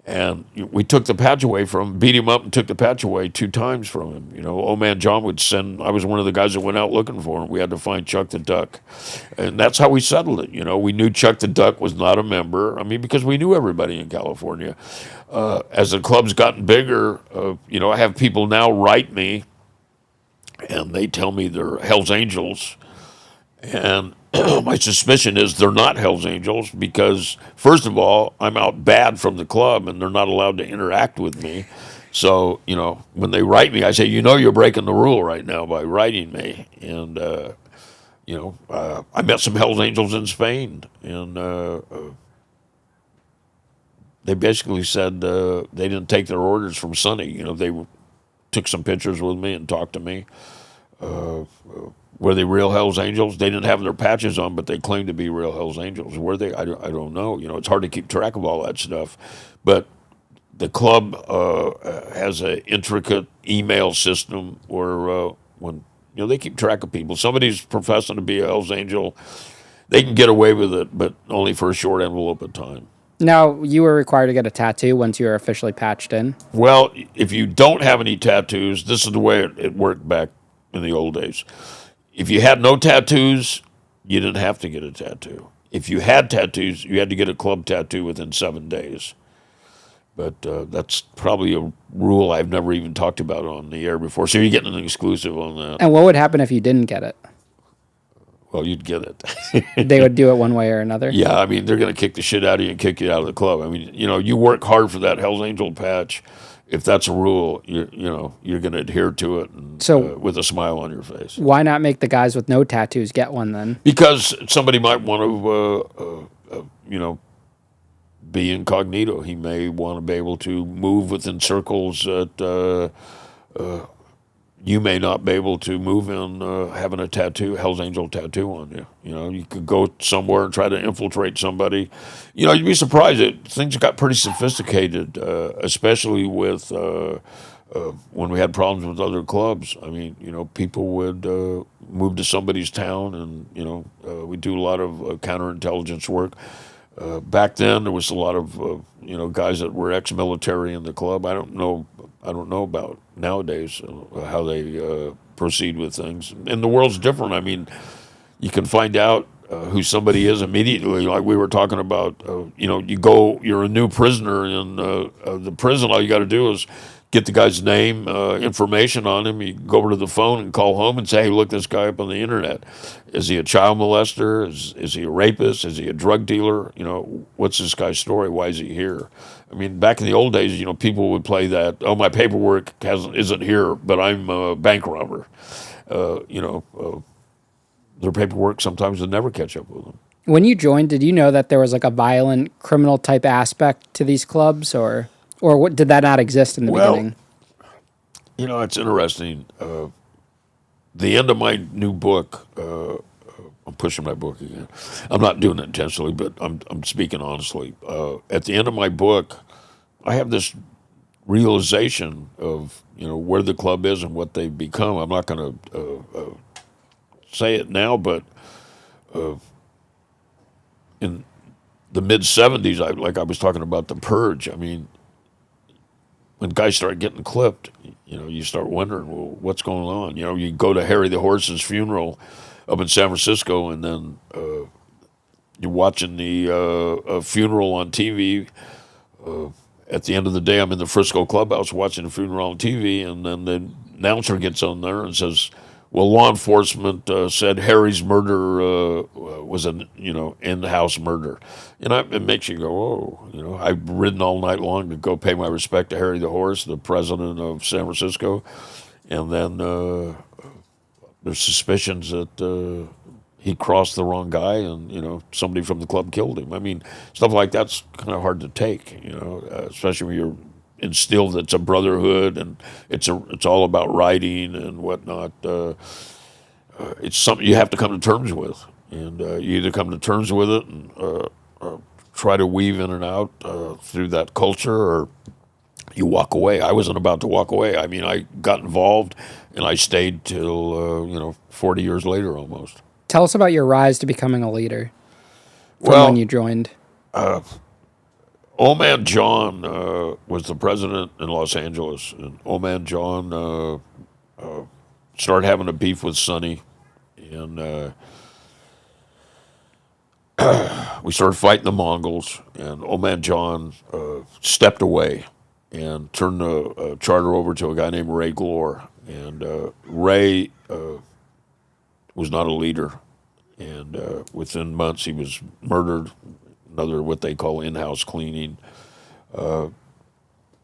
And we took the patch away from him, beat him up and took the patch away 2 times from him. Old man John would send, I was one of the guys that went out looking for him. We had to find Chuck the Duck. And that's how we settled it. We knew Chuck the Duck was not a member. I mean, because we knew everybody in California. As the club's gotten bigger, I have people now write me and they tell me they're Hells Angels. And my suspicion is they're not Hells Angels because, first of all, I'm out bad from the club and they're not allowed to interact with me. So, when they write me, I say, you're breaking the rule right now by writing me. And, I met some Hells Angels in Spain, and they basically said they didn't take their orders from Sonny. They took some pictures with me and talked to me. Were they real Hells Angels? They didn't have their patches on, but they claimed to be real Hells Angels. Were they? I don't know. It's hard to keep track of all that stuff. But the club has an intricate email system where when they keep track of people. Somebody's professing to be a Hells Angel, they can get away with it, but only for a short envelope of time. Now, you were required to get a tattoo once you were officially patched in? Well, if you don't have any tattoos, this is the way it worked back in the old days. If you had no tattoos, you didn't have to get a tattoo. If you had tattoos, you had to get a club tattoo within 7 days. But that's probably a rule I've never even talked about on the air before. So you're getting an exclusive on that. And what would happen if you didn't get it? Well, you'd get it. They would do it one way or another? Yeah, I mean, they're going to kick the shit out of you and kick you out of the club. I mean, you work hard for that Hells Angel patch. If that's a rule, you're going to adhere to it and, with a smile on your face. Why not make the guys with no tattoos get one then? Because somebody might want to, be incognito. He may want to be able to move within circles that you may not be able to move in having a tattoo, Hells Angel tattoo on you. You could go somewhere and try to infiltrate somebody. You'd be surprised that things got pretty sophisticated, especially with when we had problems with other clubs. I mean, people would move to somebody's town and, we do a lot of counterintelligence work. Back then, there was a lot of guys that were ex-military in the club. I don't know about nowadays how they proceed with things. And the world's different. I mean, you can find out who somebody is immediately. Like we were talking about, you're a new prisoner in the prison. All you got to do is get the guy's name, information on him. You go over to the phone and call home and say, hey, look this guy up on the internet. Is he a child molester? Is he a rapist? Is he a drug dealer? You know, what's this guy's story? Why is he here? I mean, back in the old days, you know, people would play that, oh, my paperwork isn't here, but I'm a bank robber. Their paperwork sometimes would never catch up with them. When you joined, did you know that there was like a violent criminal type aspect to these clubs, or what, did that not exist in the beginning? You know, it's interesting. The end of my new book, I'm pushing my book again. I'm not doing it intentionally, but I'm speaking honestly. At the end of my book, I have this realization of, you know, where the club is and what they've become. I'm not going to say it now, but in the mid '70s, like I was talking about the Purge. I mean, when guys start getting clipped, you know, you start wondering, well, what's going on? You know, you go to Harry the Horse's funeral up in San Francisco, and then you're watching the funeral on TV. At the end of the day, I'm in the Frisco clubhouse watching the funeral on TV, and then the announcer gets on there and says, well, law enforcement said Harry's murder was an, you know, in-house murder. And it makes you go, oh, you know, I've ridden all night long to go pay my respect to Harry the Horse, the president of San Francisco. And then there's suspicions that he crossed the wrong guy and, you know, somebody from the club killed him. I mean, stuff like that's kind of hard to take, you know, especially when you're instilled it's a brotherhood and it's all about writing and whatnot. It's something you have to come to terms with, and you either come to terms with it and try to weave in and out through that culture, or you walk away. I wasn't about to walk away. I mean, I got involved and I stayed till 40 years later almost. Tell us about your rise to becoming a leader from Well, when you joined. Old Man John was the president in Los Angeles, and Old Man John started having a beef with Sonny, and we started fighting the Mongols, and Old Man John stepped away and turned the charter over to a guy named Ray Glore, and Ray was not a leader, and within months he was murdered. Another what they call in-house cleaning. I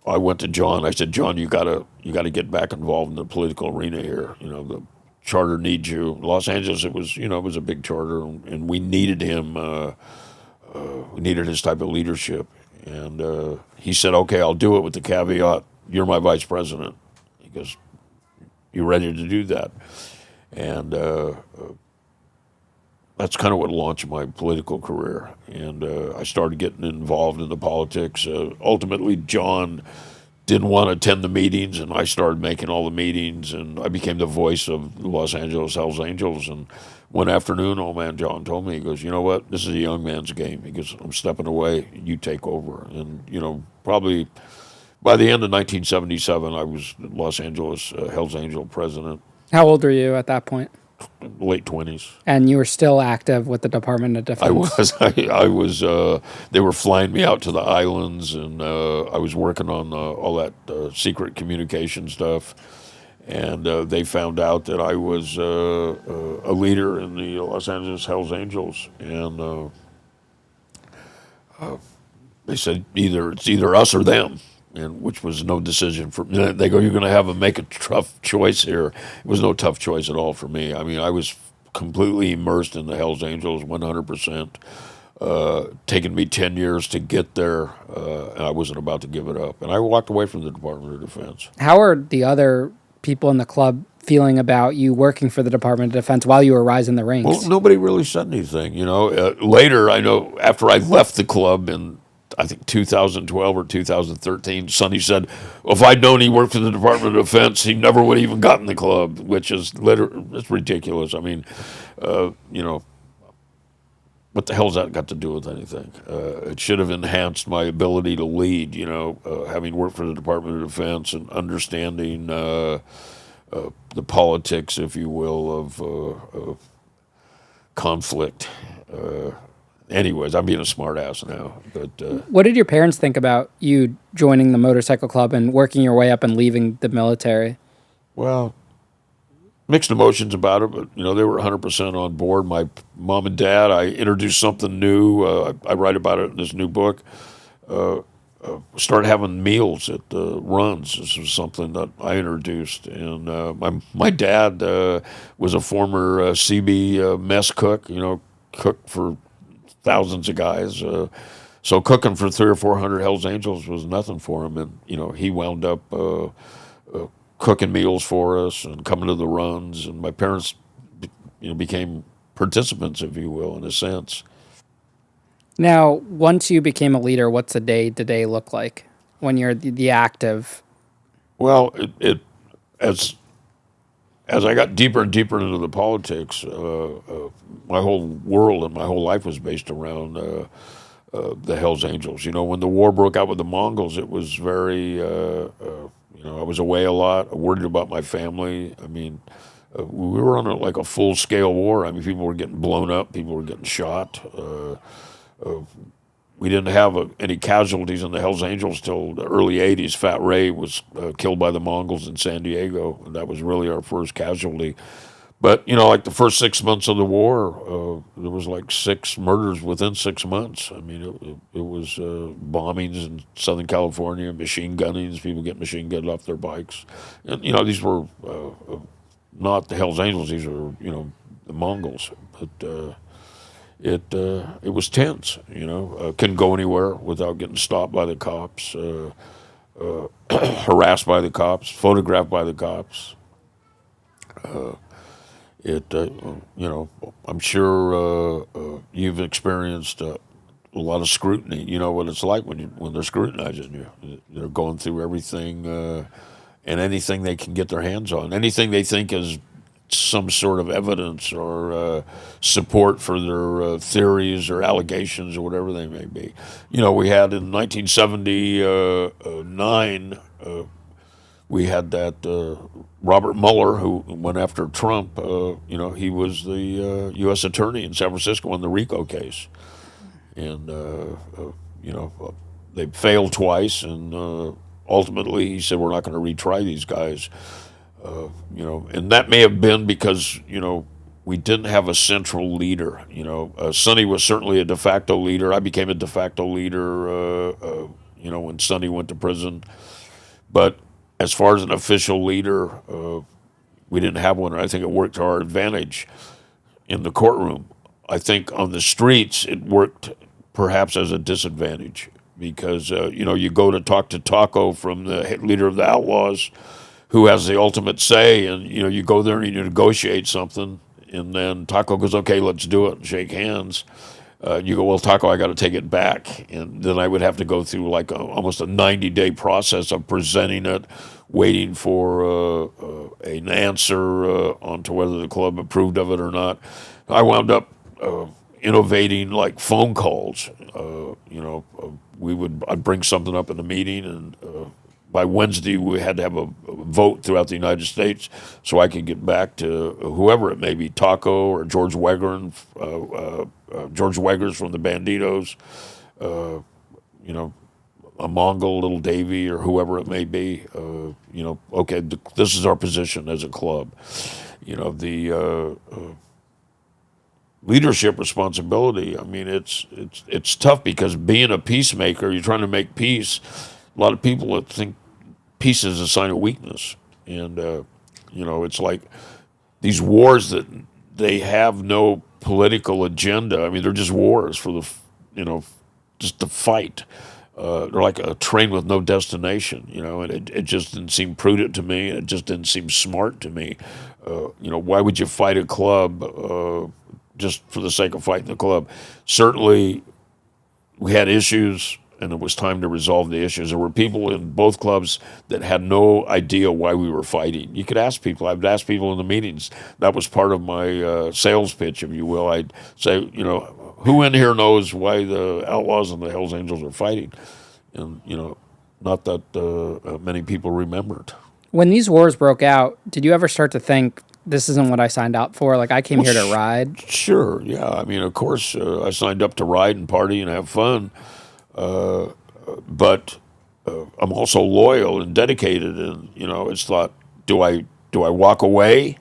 went to John. I said, John, you gotta get back involved in the political arena here. You know, the charter needs you. Los Angeles, it was a big charter, and we needed him. We needed his type of leadership. And he said, okay, I'll do it with the caveat, you're my vice president. He goes, you ready to do that? And that's kind of what launched my political career. And I started getting involved in the politics. Ultimately, John didn't want to attend the meetings, and I started making all the meetings, and I became the voice of the Los Angeles Hells Angels. And one afternoon, Old Man John told me, he goes, you know what, this is a young man's game. He goes, I'm stepping away, you take over. And, you know, probably by the end of 1977, I was Los Angeles Hells Angel president. How old were you at that point? Late 20s. And you were still active with the Department of Defense? I was. They were flying me out to the islands, and I was working on all that secret communication stuff. And they found out that I was a leader in the Los Angeles Hells Angels, and they said it's either us or them. And which was no decision for me. They go, you're going to have to make a tough choice here. It was no tough choice at all for me. I mean, I was completely immersed in the Hells Angels, 100%. Taken me 10 years to get there, and I wasn't about to give it up. And I walked away from the Department of Defense. How are the other people in the club feeling about you working for the Department of Defense while you were rising the ranks? Well, nobody really said anything. You know, later, I know, after I left the club in I think 2012 or 2013, Sonny said, well, if I'd known he worked for the Department of Defense, he never would have even gotten the club, which is it's ridiculous. I mean, you know, what the hell's that got to do with anything? It should have enhanced my ability to lead, you know, having worked for the Department of Defense and understanding the politics, if you will, of conflict. anyways, I'm being a smart ass now. But What did your parents think about you joining the motorcycle club and working your way up and leaving the military? well, mixed emotions about it, but they were 100% on board. My mom and dad, I introduced something new. I write about it in this new book. Started having meals at the runs. This was something that I introduced, and my dad was a former CB mess cook. Cooked for thousands of guys. So cooking for 300 or 400 Hell's Angels was nothing for him, and he wound up cooking meals for us and coming to the runs. And my parents, became participants, if you will, in a sense. Now, once you became a leader, what's a day-to-day look like when you're the active? Well, it as I got deeper and deeper into the politics, my whole world and my whole life was based around the Hells Angels. When the war broke out with the Mongols, it was very, I was away a lot, worried about my family. I mean, we were on like a full-scale war. I mean, people were getting blown up, people were getting shot. We didn't have any casualties in the Hells Angels till the early 80s. Fat Ray was killed by the Mongols in San Diego, and that was really our first casualty. But, like the first 6 months of the war, there was like 6 murders within 6 months. I mean, it was bombings in Southern California, machine gunnings, people getting machine gunned off their bikes. And, these were not the Hells Angels, these were, the Mongols. But it was tense, couldn't go anywhere without getting stopped by the cops, harassed by the cops, photographed by the cops. I'm sure you've experienced a lot of scrutiny. You know what it's like when they're scrutinizing you. They're going through everything and anything they can get their hands on, anything they think is some sort of evidence or support for their theories or allegations or whatever they may be. We had in 1979. We had that Robert Mueller who went after Trump. He was the U.S. attorney in San Francisco on the RICO case, and they failed twice. And ultimately, he said, "We're not going to retry these guys." And that may have been because we didn't have a central leader. Sonny was certainly a de facto leader. I became a de facto leader. When Sonny went to prison, but as far as an official leader, we didn't have one. I think it worked to our advantage in the courtroom. I think on the streets, it worked perhaps as a disadvantage because, you go to talk to Taco from the leader of the Outlaws, who has the ultimate say, and, you go there and you negotiate something, and then Taco goes, okay, let's do it, and shake hands. You go, well, Taco, I got to take it back. And then I would have to go through like almost a 90-day process of presenting it, waiting for an answer onto whether the club approved of it or not. I wound up innovating like phone calls. I'd bring something up in the meeting, and by Wednesday we had to have a vote throughout the United States so I could get back to whoever it may be, Taco or George Weggers from the Banditos, a Mongol, Little Davy, or whoever it may be. Okay, this is our position as a club. The leadership responsibility. I mean, it's tough because being a peacemaker, you're trying to make peace. A lot of people think peace is a sign of weakness, and it's like these wars that they have no political agenda. I mean, they're just wars for just to fight. They're like a train with no destination, and it just didn't seem prudent to me, and it just didn't seem smart to me. Why would you fight a club just for the sake of fighting the club? Certainly, we had issues, and it was time to resolve the issues. There were people in both clubs that had no idea why we were fighting. You could ask people. I'd ask people in the meetings. That was part of my sales pitch, if you will. I'd say, who in here knows why the Outlaws and the Hells Angels are fighting? And, not that many people remembered. When these wars broke out, did you ever start to think, this isn't what I signed up for. Like, I came here to ride. Sure, yeah. I mean, of course, I signed up to ride and party and have fun, but I'm also loyal and dedicated. And it's thought, do I walk away,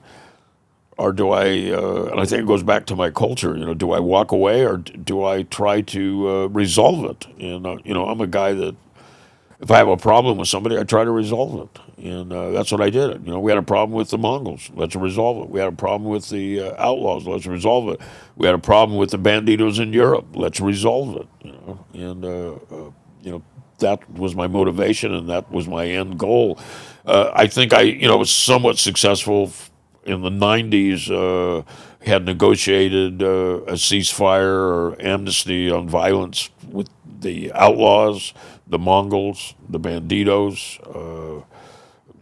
or do I? And I think it goes back to my culture. Do I walk away, or do I try to resolve it? And I'm a guy that, if I have a problem with somebody, I try to resolve it, and that's what I did. We had a problem with the Mongols. Let's resolve it. We had a problem with the Outlaws. Let's resolve it. We had a problem with the Banditos in Europe. Let's resolve it. And that was my motivation, and that was my end goal. I think I was somewhat successful in the '90s. Had negotiated a ceasefire or amnesty on violence with the Outlaws, the Mongols, the Banditos.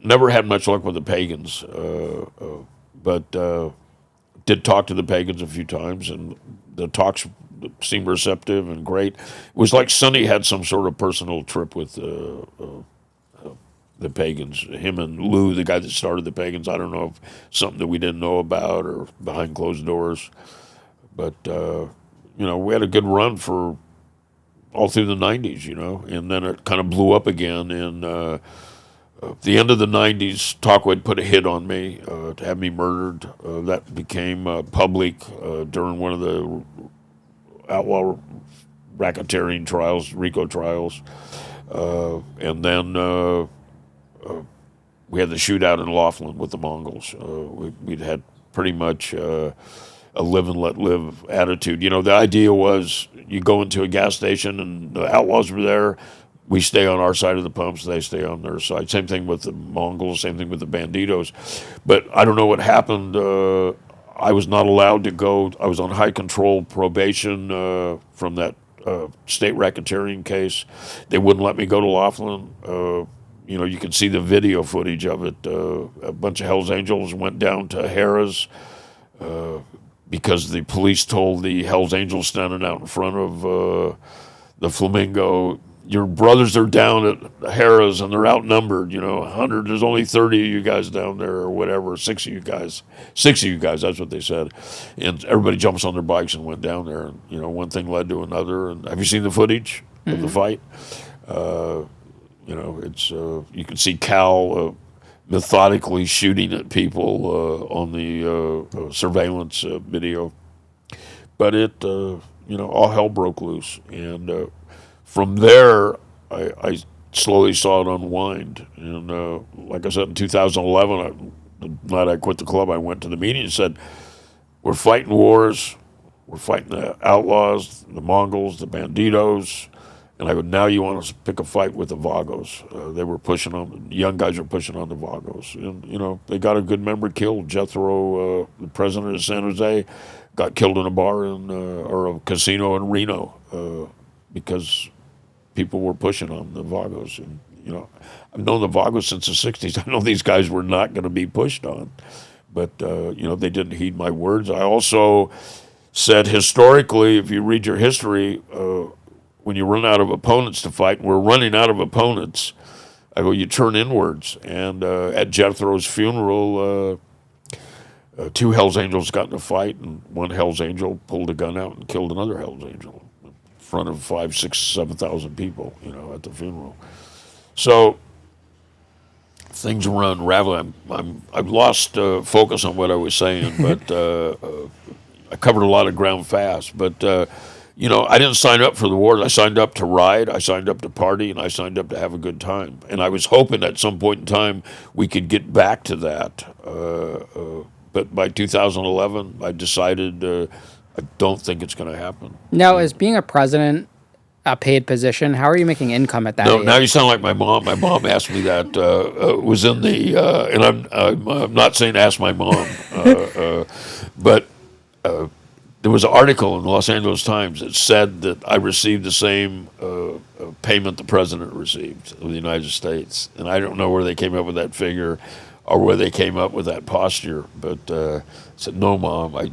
Never had much luck with the pagans, but did talk to the pagans a few times, and the talks seemed receptive and great. It was like Sonny had some sort of personal trip with the pagans. Him and Lou, the guy that started the pagans. I don't know if something that we didn't know about or behind closed doors, but we had a good run for all through the '90s, and then it kind of blew up again. And the end of the '90s, Talkwood put a hit on me to have me murdered. That became public during one of the outlaw racketeering trials, RICO trials. And then we had the shootout in Laughlin with the Mongols. We'd had pretty much a live and let live attitude. The idea was you go into a gas station and the outlaws were there. We stay on our side of the pumps, they stay on their side. Same thing with the Mongols, same thing with the Banditos. But I don't know what happened. I was not allowed to go. I was on high control probation from that state racketeering case. They wouldn't let me go to Laughlin. You can see the video footage of it. A bunch of Hells Angels went down to Harrah's because the police told the Hells Angels standing out in front of the Flamingo, your brothers are down at Harrah's and they're outnumbered, 100, there's only 30 of you guys down there or whatever, 6 of you guys, that's what they said. And everybody jumps on their bikes and went down there. And, one thing led to another. And have you seen the footage of the fight? It's you can see Cal methodically shooting at people on the surveillance video. But it, all hell broke loose. And from there, I slowly saw it unwind. And like I said, in 2011, the night I quit the club, I went to the meeting and said, we're fighting wars. We're fighting the outlaws, the Mongols, the Banditos. And I go, now you want us to pick a fight with the Vagos. They were pushing on, the young guys were pushing on the Vagos. And, they got a good member killed. Jethro, the president of San Jose, got killed in a bar or a casino in Reno because people were pushing on the Vagos. And, I've known the Vagos since the 60s. I know these guys were not going to be pushed on. But, they didn't heed my words. I also said historically, if you read your history, when you run out of opponents to fight, we're running out of opponents. I go, you turn inwards. And at Jethro's funeral, 2 Hells Angels got in a fight, and one Hells Angel pulled a gun out and killed another Hells Angel in front of 5, 6, 7,000 people, at the funeral. So things were unraveling. I've lost focus on what I was saying, but I covered a lot of ground fast. But I didn't sign up for the wars. I signed up to ride, I signed up to party, and I signed up to have a good time. And I was hoping at some point in time we could get back to that. But by 2011, I decided I don't think it's going to happen. Now, is being a president a paid position? How are you making income at that age? Now you sound like my mom. My mom asked me that. It was in the, and I'm not saying ask my mom, but there was an article in the Los Angeles Times that said that I received the same payment the president received of the United States. And I don't know where they came up with that figure or where they came up with that posture. But I said, no, Mom, I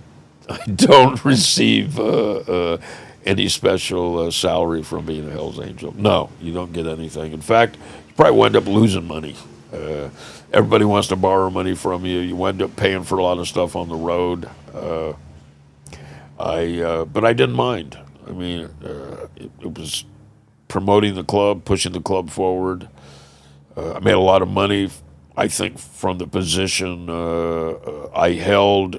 don't receive any special salary from being a Hells Angel. No, you don't get anything. In fact, you probably wind up losing money Everybody wants to borrow money from you. You wind up paying for a lot of stuff on the road. But I didn't mind. I mean, it was promoting the club, pushing the club forward. I made a lot of money, I think, from the position I held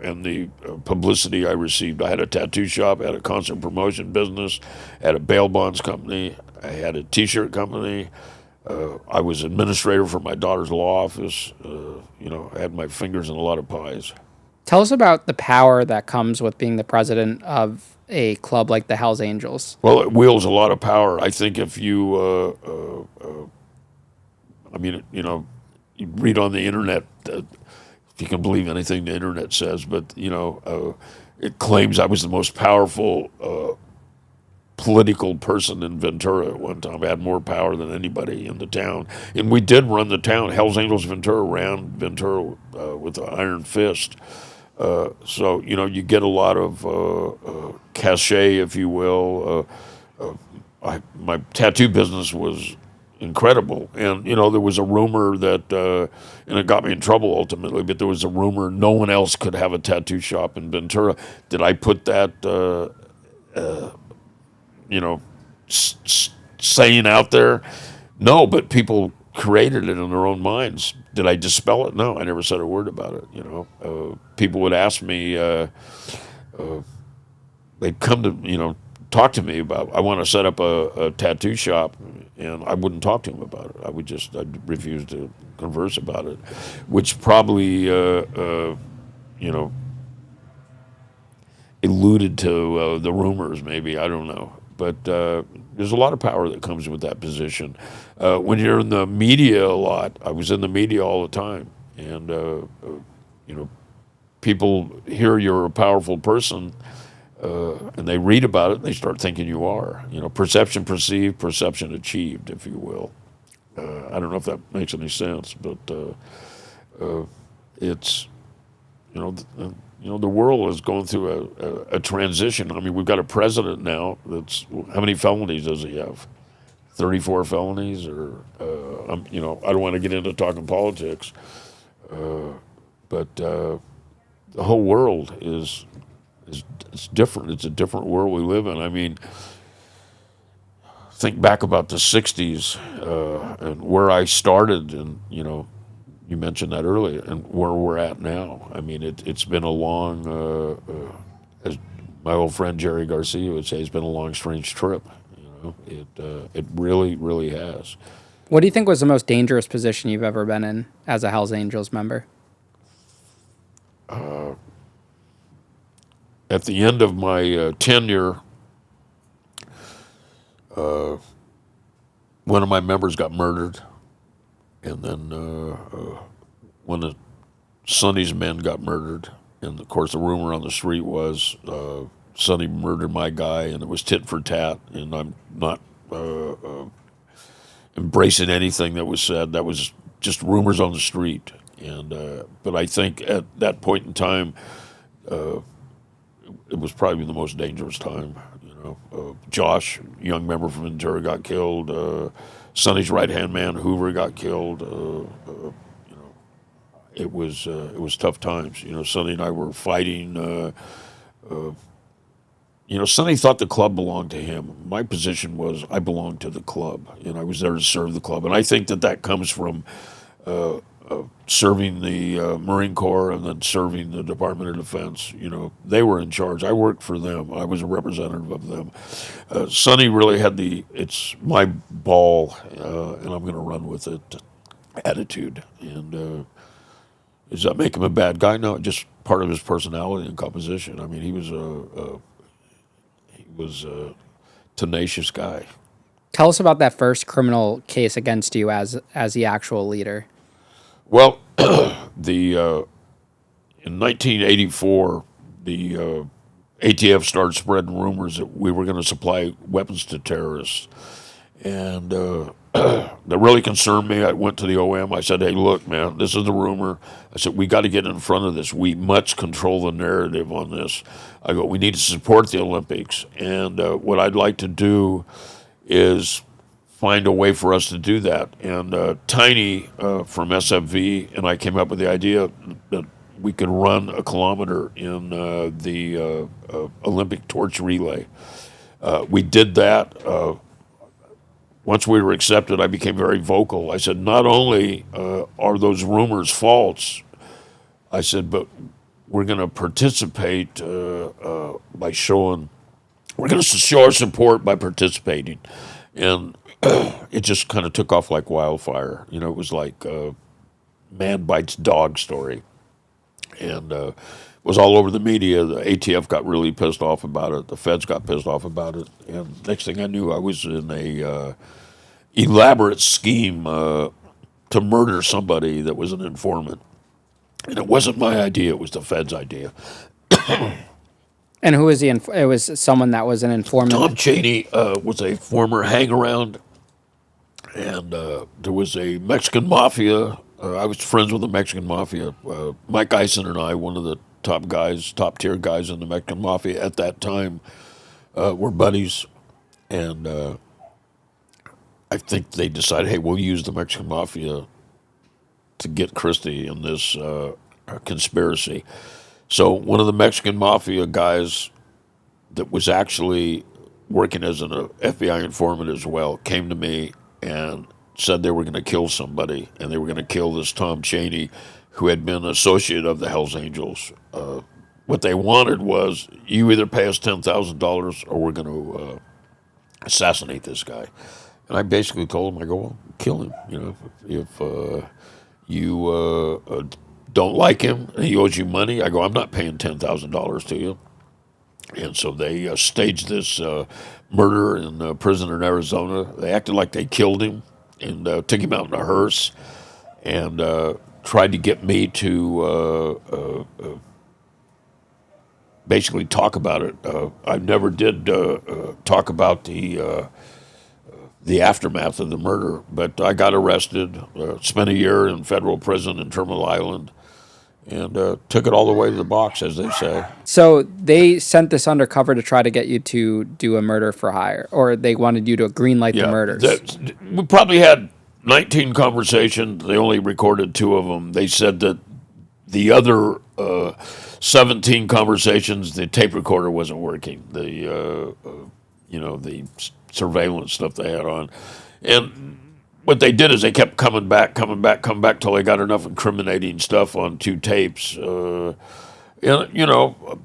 and the publicity I received. I had a tattoo shop, I had a concert promotion business, I had a bail bonds company, I had a T-shirt company. I was administrator for my daughter's law office. I had my fingers in a lot of pies. Tell us about the power that comes with being the president of a club like the Hells Angels. Well, it wields a lot of power. I think if you, you read on the internet, if you can believe anything the internet says, but, it claims I was the most powerful political person in Ventura at one time. I had more power than anybody in the town. And we did run the town. Hells Angels Ventura ran Ventura with an iron fist. So, you get a lot of cachet, if you will. My tattoo business was incredible. And, there was a rumor that, and it got me in trouble ultimately, but there was a rumor no one else could have a tattoo shop in Ventura. Did I put that, saying out there? No, but people created it in their own minds. Did I dispel it? No, I never said a word about it. People would ask me, they'd come to, talk to me about, I want to set up a tattoo shop, and I wouldn't talk to them about it. I'd refuse to converse about it, which probably, alluded to the rumors, maybe, I don't know. But there's a lot of power that comes with that position. When you're in the media a lot, I was in the media all the time, and people hear you're a powerful person, and they read about it, and they start thinking you are. Perception perceived, perception achieved, if you will. I don't know if that makes any sense, but it's the world is going through a transition. I mean, we've got a president now how many felonies does he have? 34 felonies, or I don't want to get into talking politics, but the whole world is different. It's a different world we live in. I mean, think back about the '60s and where I started, and you mentioned that earlier, and where we're at now. I mean, it's been a long, as my old friend Jerry Garcia would say, it's been a long, strange trip. It really, really has. What do you think was the most dangerous position you've ever been in as a Hells Angels member? At the end of my tenure, one of my members got murdered, and then one of Sonny's men got murdered. And of course, the rumor on the street was Sonny murdered my guy, and it was tit for tat. And I'm not embracing anything that was said. That was just rumors on the street. And but I think at that point in time, it was probably the most dangerous time. Josh, young member from Ventura, got killed. Sonny's right-hand man, Hoover, got killed. It was tough times. Sonny and I were fighting. Sonny thought the club belonged to him. My position was I belonged to the club, and I was there to serve the club. And I think that comes from serving the Marine Corps and then serving the Department of Defense. They were in charge. I worked for them. I was a representative of them. Sonny really had it's my ball, and I'm going to run with it attitude. And does that make him a bad guy? No, just part of his personality and composition. I mean, he was a tenacious guy. Tell us about that first criminal case against you as the actual leader. Well, in 1984, the ATF started spreading rumors that we were going to supply weapons to terrorists, and that really concerned me. I went to the OM. I said, "Hey, look, man, this is the rumor." I said, "We got to get in front of this. We must control the narrative on this." I go, "We need to support the Olympics, and what I'd like to do is find a way for us to do that. And Tiny from SFV and I came up with the idea that we could run a kilometer in the Olympic torch relay. We did that. Once we were accepted, I became very vocal. I said, not only are those rumors false, I said, but we're going to participate by showing, we're going to show our support by participating. And it just kind of took off like wildfire. You know, it was like man bites dog story. And it was all over the media. The ATF got really pissed off about it. The feds got pissed off about it. And next thing I knew, I was in a elaborate scheme to murder somebody that was an informant. And it wasn't my idea, it was the Fed's idea. And who was it was someone that was an informant? Tom Cheney was a former hang-around, and there was a Mexican mafia. I was friends with the Mexican mafia. Mike Eisen and I, one of the top-tier guys in the Mexican mafia at that time, were buddies. And I think they decided, hey, we'll use the Mexican mafia to get Christie in this conspiracy. So one of the Mexican mafia guys that was actually working as an FBI informant as well came to me and said they were going to kill somebody, and they were going to kill this Tom Cheney, who had been an associate of the Hells Angels. What they wanted was, you either pay us $10,000 or we're going to assassinate this guy. And I basically told him, I go, well, kill him. You know, if you don't like him and he owes you money, I go, I'm not paying $10,000 to you. And so they staged this murder in a prison in Arizona. They acted like they killed him and took him out in a hearse and tried to get me to basically talk about it. I never did talk about the aftermath of the murder, but I got arrested, spent a year in federal prison in Terminal Island, and took it all the way to the box, as they say. So they sent this undercover to try to get you to do a murder for hire, or they wanted you to greenlight the murders. We probably had 19 conversations. They only recorded 2 of them. They said that the other 17 conversations, the tape recorder wasn't working. The surveillance stuff they had on. And what they did is they kept coming back till they got enough incriminating stuff on 2 tapes. And, you know,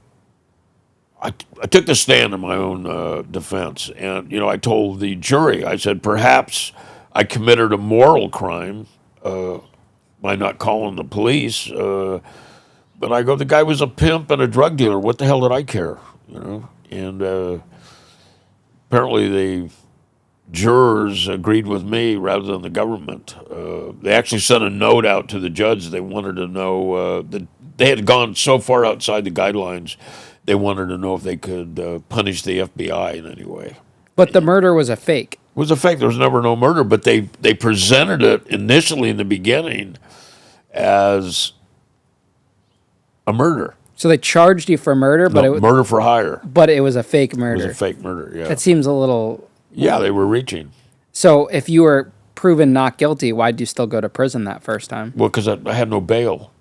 I took the stand in my own defense. And, you know, I told the jury, I said, perhaps I committed a moral crime by not calling the police. But I go, the guy was a pimp and a drug dealer. What the hell did I care? You know? And apparently the jurors agreed with me rather than the government. They actually sent a note out to the judge. They wanted to know that they had gone so far outside the guidelines. They wanted to know if they could punish the FBI in any way. But the murder was a fake. It was a fake. There was never no murder, but they presented it initially in the beginning as a murder. So they charged you for murder, but murder for hire. But it was a fake murder. It was a fake murder. Yeah. That seems a little. Yeah, they were reaching. So if you were proven not guilty, why'd you still go to prison that first time? Well, because I had no bail.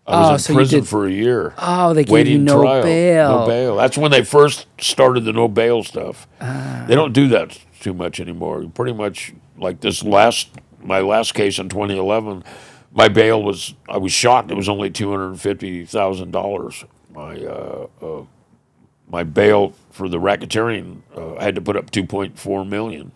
I was in prison for a year. Oh, they gave you no bail. No bail. That's when they first started the no bail stuff. They don't do that too much anymore. Pretty much like my last case in 2011, my bail was, I was shocked, it was only $250,000. My bail for the racketeering, I had to put up $2.4 million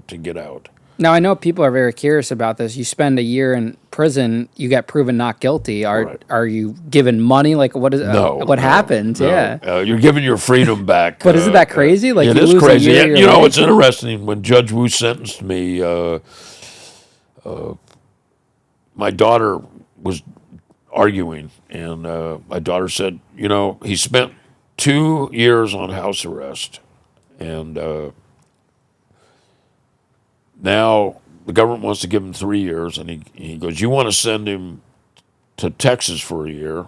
to get out. Now, I know people are very curious about this. You spend a year in prison, you get proven not guilty. Are you given money? Like, what is what happens? No. Yeah, you're giving your freedom back. But isn't that crazy? Like, it is crazy. You know, it's interesting. When Judge Wu sentenced me, my daughter was arguing, and my daughter said, you know, he spent 2 years on house arrest, and now the government wants to give him 3 years, and he goes, you want to send him to Texas for a year.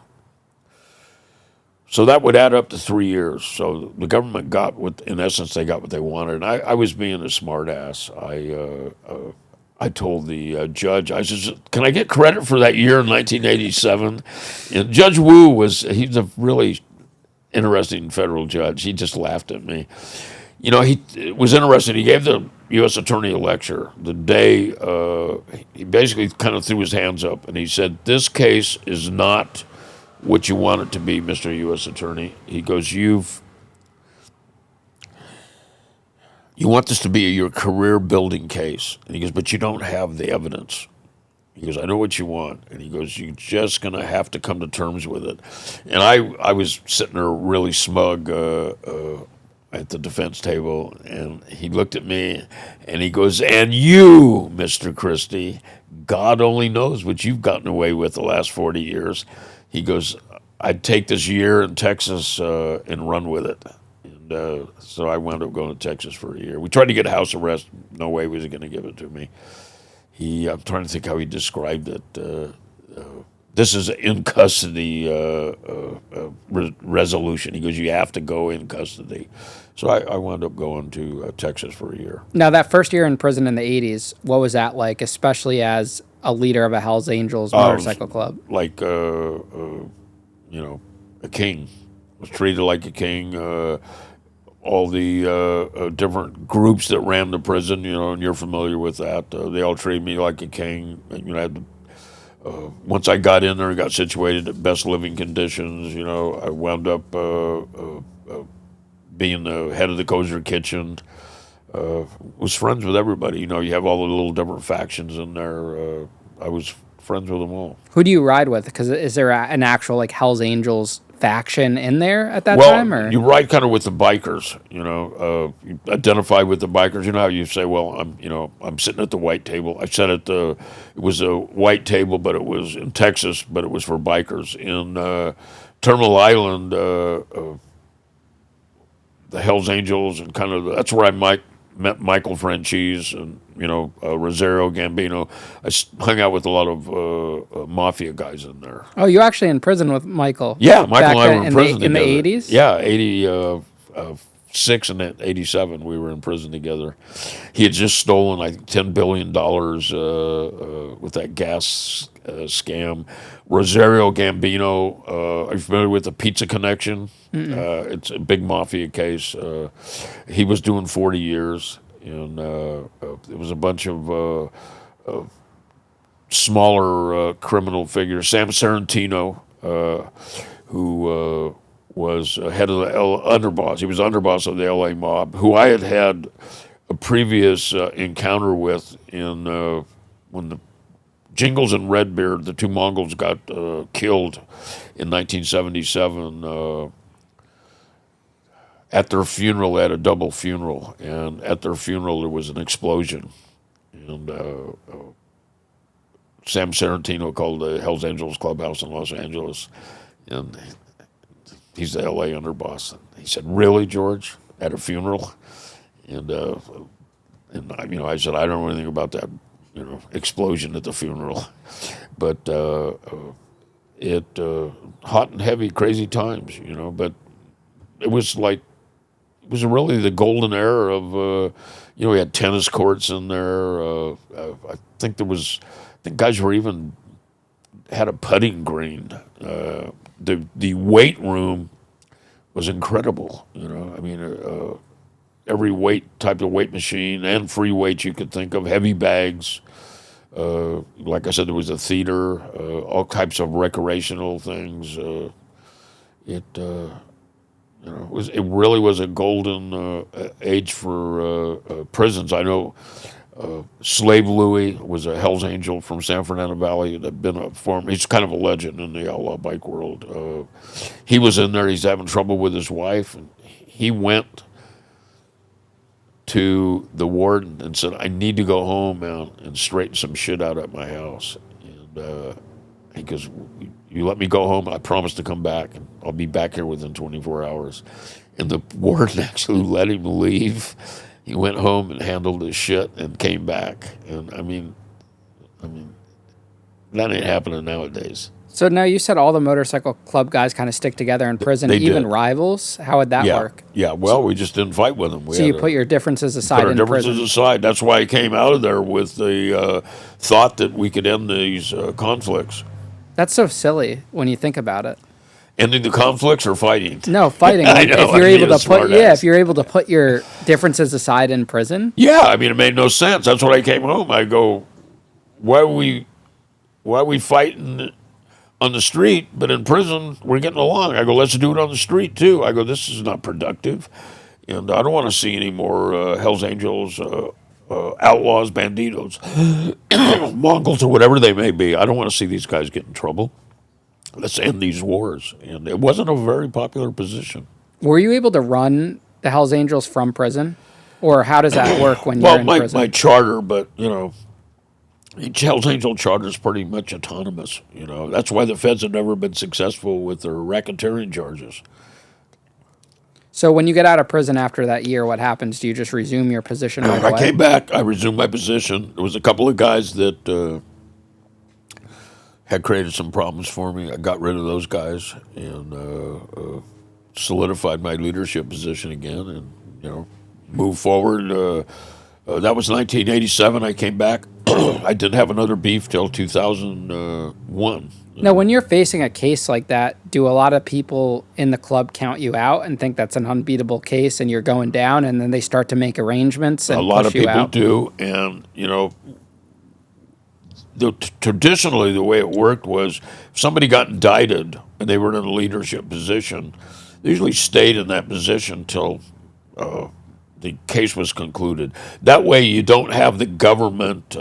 So that would add up to 3 years. So the government got what, in essence, they got what they wanted. And I was being a smartass. I told the judge, I said, "Can I get credit for that year in 1987?" And Judge Wu he's a really interesting federal judge. He just laughed at me. You know, it was interesting. He gave the U.S. attorney a lecture the day. He basically kind of threw his hands up and he said, "This case is not what you want it to be, Mr. U.S. Attorney." He goes, You want this to be your career building case." And he goes, "But you don't have the evidence." He goes, "I know what you want." And he goes, "You're just going to have to come to terms with it." And I was sitting there really smug at the defense table. And he looked at me and he goes, "And you, Mr. Christie, God only knows what you've gotten away with the last 40 years. He goes, "I'd take this year in Texas and run with it." And so I wound up going to Texas for a year. We tried to get house arrest. No way was he going to give it to me. I'm trying to think how he described it. This is an in custody resolution. He goes, "You have to go in custody." So I wound up going to Texas for a year. Now, that first year in prison in the 80s, what was that like, especially as a leader of a Hells Angels motorcycle club? Like, a king. Was treated like a king. All the different groups that ran the prison, and you're familiar with that. They all treated me like a king. And, I had once I got in there and got situated at best living conditions, I wound up being the head of the kosher kitchen. Was friends with everybody. You have all the little different factions in there. I was friends with them all. Who do you ride with? Because is there an actual like Hells Angels faction in there at that time? Or you ride kind of with the bikers. You identify with the bikers. You know how you say, "Well, I'm sitting at the white table." I sat at it was a white table, but it was in Texas, but it was for bikers in Terminal Island. The Hells Angels and kind of that's where I met Michael Franchise and Rosario Gambino. I hung out with a lot of mafia guys in there. Oh, you were actually in prison with Michael? Yeah, Michael and I were in prison in the together. 80s? Yeah, 86 and 87 we were in prison together. He had just stolen like $10 billion with that gas scam. Rosario Gambino, are you familiar with the Pizza Connection? It's a big mafia case. He was doing 40 years, and it was a bunch of smaller criminal figures. Sam Sarantino, who was head of the underboss. He was underboss of the L.A. mob, who I had a previous encounter with in when the Jingles and Redbeard, the two Mongols, got killed in 1977. At their funeral, they had a double funeral, and at their funeral there was an explosion. And Sam Sarantino called the Hells Angels Clubhouse in Los Angeles, and he's the L.A. underboss. And he said, "Really, George, at a funeral?" And I said, "I don't know anything about that, explosion at the funeral," but it hot and heavy, crazy times, But it was really the golden era of, we had tennis courts in there. I think guys were even had a putting green. The weight room was incredible. Every type of weight machine and free weights you could think of, heavy bags. Like I said, there was a theater, all types of recreational things. It really was a golden age for prisons. I know Slave Louie was a Hell's Angel from San Fernando Valley. That had been a former. He's kind of a legend in the outlaw bike world. He was in there. He's having trouble with his wife, and he went to the warden and said, "I need to go home, man, and straighten some shit out at my house." And he goes, "You let me go home, I promise to come back, and I'll be back here within 24 hours. And the warden actually let him leave. He went home and handled his shit and came back. And I mean, that ain't happening nowadays. So now you said all the motorcycle club guys kind of stick together in prison, They even did. rivals. How would that Yeah, work? yeah. Well, we just didn't fight with them. So you put your differences aside put our in differences prison. aside. That's why I came out of there with the thought that we could end these conflicts. That's so silly when you think about it. Ending the conflicts or fighting? No, fighting. I know, If you're I'd be able a to put, smart yeah, ass. if you're able to put your differences aside in prison, Yeah, I mean, it made no sense. That's when I came home. I go, why are we fighting on the street, but in prison we're getting along? I go, let's do it on the street too. I go, this is not productive, and I don't want to see any more Hell's Angels, outlaws, banditos, Mongols, or whatever they may be. I don't want to see these guys get in trouble. Let's end these wars. And it wasn't a very popular position. were you able to run the Hells Angels from prison, or how does that work when you're Well, in my prison? charter, but each Hell's Angel charter is pretty much autonomous. That's why the feds have never been successful with their racketeering charges. So when you get out of prison after that year, what happens? Do you just resume your position right I away? came back. I resumed my position. There was a couple of guys that had created some problems for me. I got rid of those guys and solidified my leadership position again, and moved forward. That was 1987. I came back. I didn't have another beef till 2001. Now, when you're facing a case like that, do a lot of people in the club count you out and think that's an unbeatable case and you're going down, and then they start to make arrangements and A lot push of you people out? do, and traditionally the way it worked was if somebody got indicted and they were in a leadership position, they usually stayed in that position till the case was concluded. That way, you don't have the government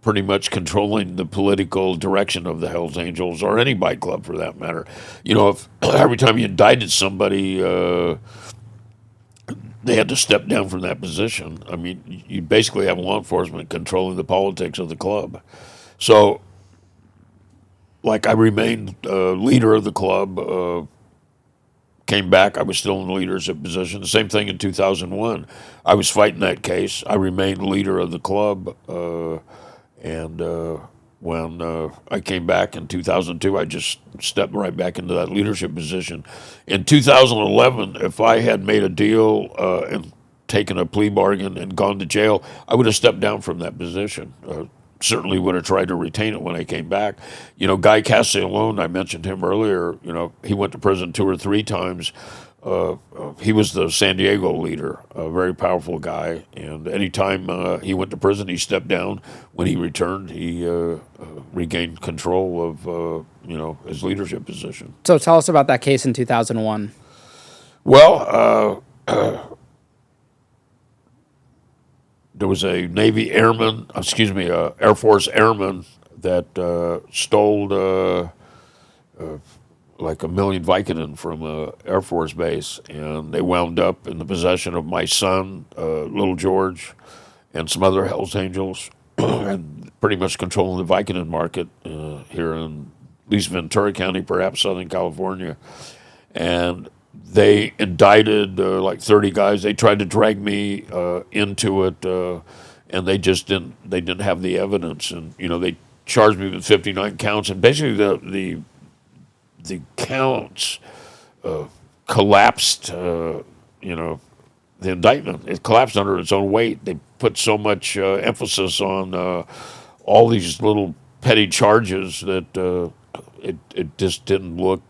pretty much controlling the political direction of the Hells Angels or any bike club for that matter. If every time you indicted somebody, they had to step down from that position. I mean, you basically have law enforcement controlling the politics of the club. So, like, I remained leader of the club. Came back, I was still in the leadership position. The same thing in 2001. I was fighting that case. I remained leader of the club. And when I came back in 2002, I just stepped right back into that leadership position. In 2011, if I had made a deal and taken a plea bargain and gone to jail, I would have stepped down from that position. Certainly would have tried to retain it when I came back. Guy Castellone, I mentioned him earlier. He went to prison 2 or 3 times. He was the San Diego leader, a very powerful guy. And anytime he went to prison, he stepped down. When he returned, he regained control of his leadership position. So tell us about that case in 2001. Well, there was a Navy airman, Air Force airman that stole like 1 million Vicodin from a Air Force base, and they wound up in the possession of my son, Little George, and some other Hells Angels, and pretty much controlling the Vicodin market here in at least Ventura County, perhaps Southern California. And they indicted like 30 guys. They tried to drag me into it, and they just didn't. They didn't have the evidence, and they charged me with 59 counts. And basically, the counts collapsed. The indictment, it collapsed under its own weight. They put so much emphasis on all these little petty charges that it just didn't look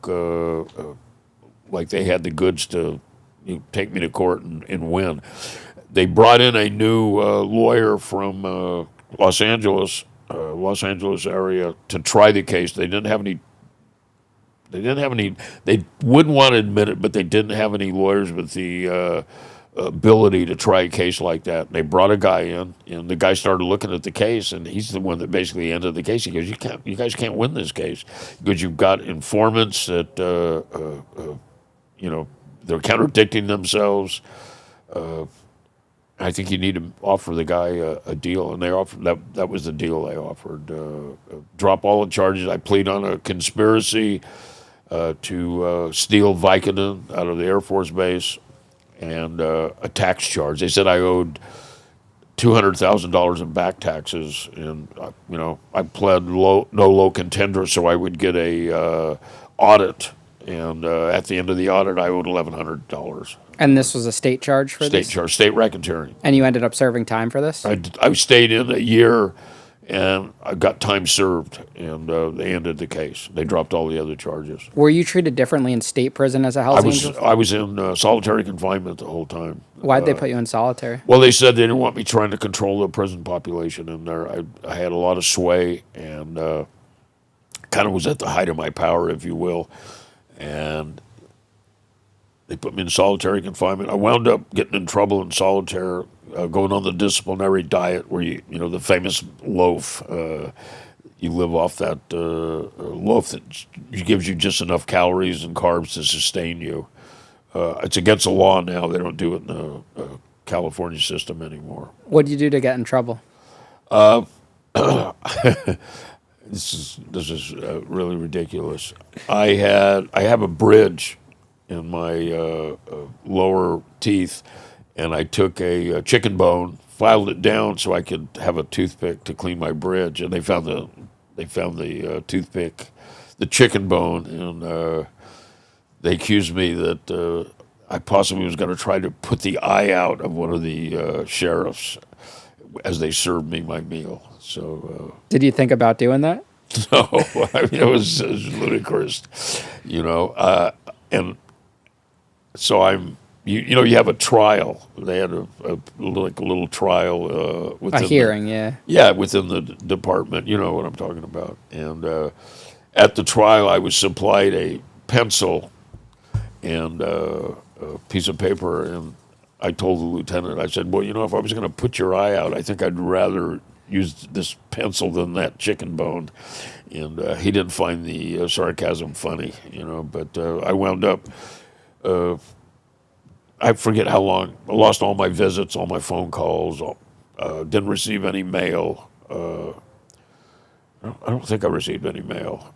like they had the goods to take me to court and win. They brought in a new lawyer from Los Angeles area to try the case. They didn't have any. They wouldn't want to admit it, but they didn't have any lawyers with the ability to try a case like that. They brought a guy in, and the guy started looking at the case, and he's the one that basically ended the case. He goes, "You guys can't win this case because you've got informants that they're contradicting themselves. I think you need to offer the guy a deal," and they offered that was the deal they offered. Drop all the charges. I plead on a conspiracy to steal Vicodin out of the Air Force base and a tax charge. They said I owed $200,000 in back taxes, and I pled no low contender, so I would get a audit, and at the end of the audit, I owed $1,100. And this was a state charge for State this? charge, state racketeering. And you ended up serving time for this? I stayed in a year, and I got time served, and they ended the case. They dropped all the other charges. Were you treated differently in state prison as a Hells Angel? I was in solitary confinement the whole time. Why'd they put you in solitary? Well, they said they didn't want me trying to control the prison population in there. I had a lot of sway, and kind of was at the height of my power, if you will, and they put me in solitary confinement. I wound up getting in trouble in solitary, going on the disciplinary diet, where the famous loaf. You live off that loaf that gives you just enough calories and carbs to sustain you. It's against the law now. They don't do it in the California system anymore. What did you do to get in trouble? This is really ridiculous. I have a bridge in my lower teeth, and I took a chicken bone, filed it down so I could have a toothpick to clean my bridge, and they found the toothpick, the chicken bone, and they accused me that I possibly was going to try to put the eye out of one of the sheriffs as they served me my meal. So Did you think about doing that? no, I mean, it was ludicrous, and so you have a trial. They had a little trial within A hearing, yeah. Yeah, within the department. You know what I'm talking about. And at the trial, I was supplied a pencil and a piece of paper, and I told the lieutenant, I said, well, if I was going to put your eye out, I think I'd rather use this pencil than that chicken bone. And he didn't find the sarcasm funny, but I wound up, I forget how long, I lost all my visits, all my phone calls, didn't receive any mail. I don't think I received any mail.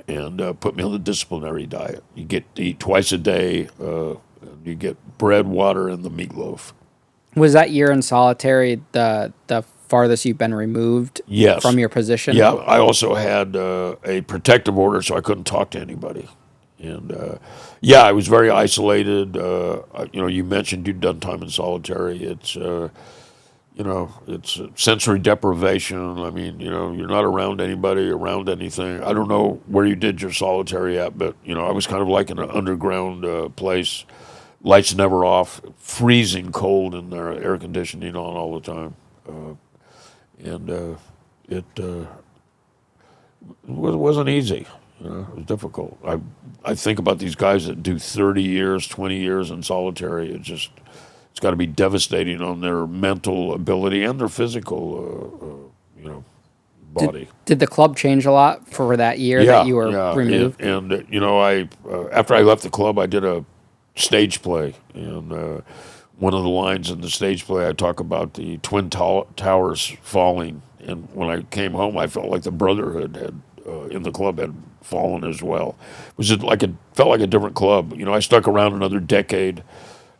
And put me on the disciplinary diet. You get to eat twice a day. You get bread, water, and the meatloaf. Was that year in solitary the farthest you've been removed Yes. from your position? Yeah, I also had a protective order, so I couldn't talk to anybody. And I was very isolated. You mentioned you'd done time in solitary. It's it's sensory deprivation. I mean, you're not around anybody, around anything. I don't know where you did your solitary at, but I was kind of like in an underground place. Lights never off, freezing cold in there, air conditioning on all the time. It wasn't easy. It was difficult. I think about these guys that do 30 years, 20 years in solitary. It's got to be devastating on their mental ability and their physical, body. Did the club change a lot for that year that you were removed? And I after I left the club, I did a stage play, and one of the lines in the stage play, I talk about the Twin Towers falling, and when I came home, I felt like the Brotherhood had in the club had fallen as well. It felt like a different club. I stuck around another decade,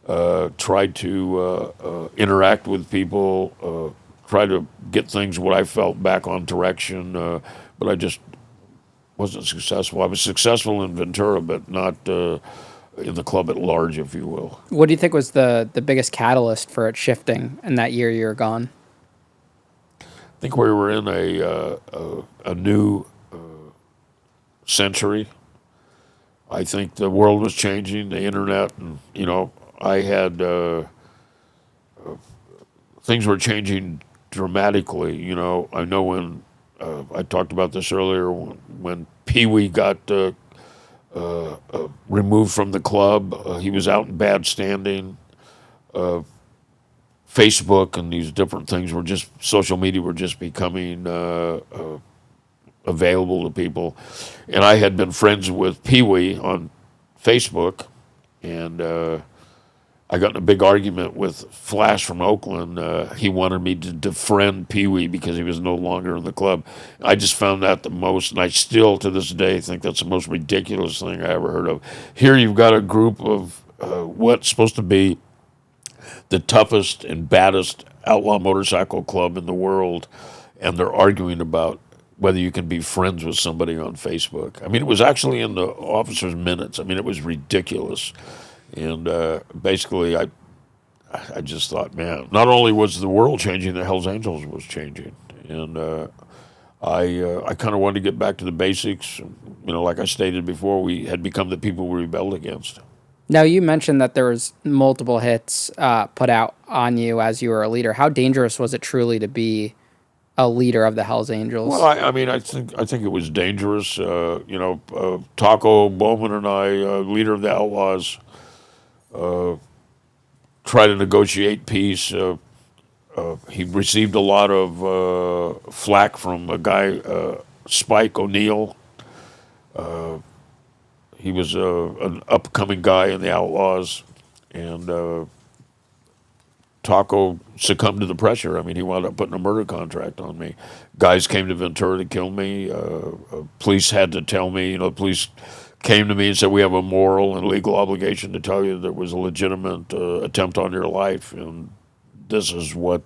tried to interact with people, tried to get things what I felt back on direction, but I just wasn't successful. I was successful in Ventura, but not in the club at large, if you will. What do you think was the biggest catalyst for it shifting in that year you were gone? I think we were in a new century. I think the world was changing, the internet, and I had things were changing dramatically. I know when I talked about this earlier when Pee Wee got removed from the club. He was out in bad standing. Facebook and these different things social media were just becoming available to people. And I had been friends with Pee Wee on Facebook, and I got in a big argument with Flash from Oakland. He wanted me to defriend Pee Wee because he was no longer in the club. I just found that the most, and I still to this day think that's the most ridiculous thing I ever heard of. Here you've got a group of what's supposed to be the toughest and baddest outlaw motorcycle club in the world, and they're arguing about whether you can be friends with somebody on Facebook. I mean, it was actually in the officers' minutes. I mean, it was ridiculous. And basically, I just thought, man, not only was the world changing, the Hells Angels was changing. And I kind of wanted to get back to the basics. Like I stated before, we had become the people we rebelled against. Now, you mentioned that there was multiple hits put out on you as you were a leader. How dangerous was it truly to be a leader of the Hells Angels? Well, I mean, I think it was dangerous. Taco Bowman and I, leader of the Outlaws, try to negotiate peace. He received a lot of flack from a guy, Spike O'Neill. He was an upcoming guy in the Outlaws, and Taco succumbed to the pressure. I mean, he wound up putting a murder contract on me. Guys came to Ventura to kill me. Police had to tell me. Police came to me and said, we have a moral and legal obligation to tell you there was a legitimate attempt on your life, and this is what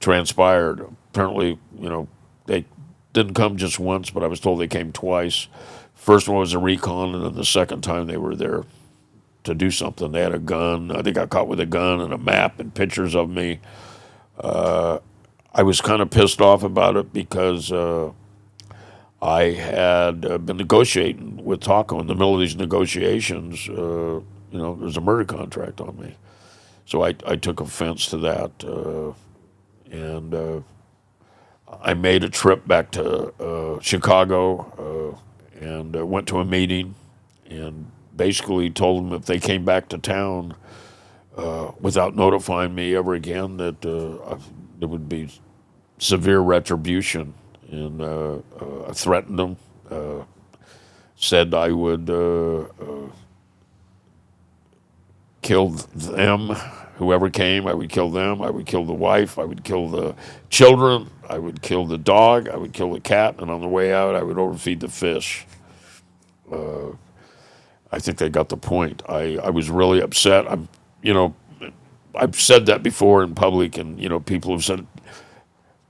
transpired. Apparently, they didn't come just once, but I was told they came twice. First one was a recon, and then the second time they were there to do something. They had a gun. They got caught with a gun and a map and pictures of me. I was kind of pissed off about it because I had been negotiating with Taco. In the middle of these negotiations, there was a murder contract on me. So I took offense to that, and I made a trip back to Chicago and went to a meeting and basically told them if they came back to town without notifying me ever again that there would be severe retribution. And I threatened them, said I would kill them, whoever came, I would kill them, I would kill the wife, I would kill the children, I would kill the dog, I would kill the cat, and on the way out I would overfeed the fish. I think they got the point. I was really upset. I've said that before in public, and people have said,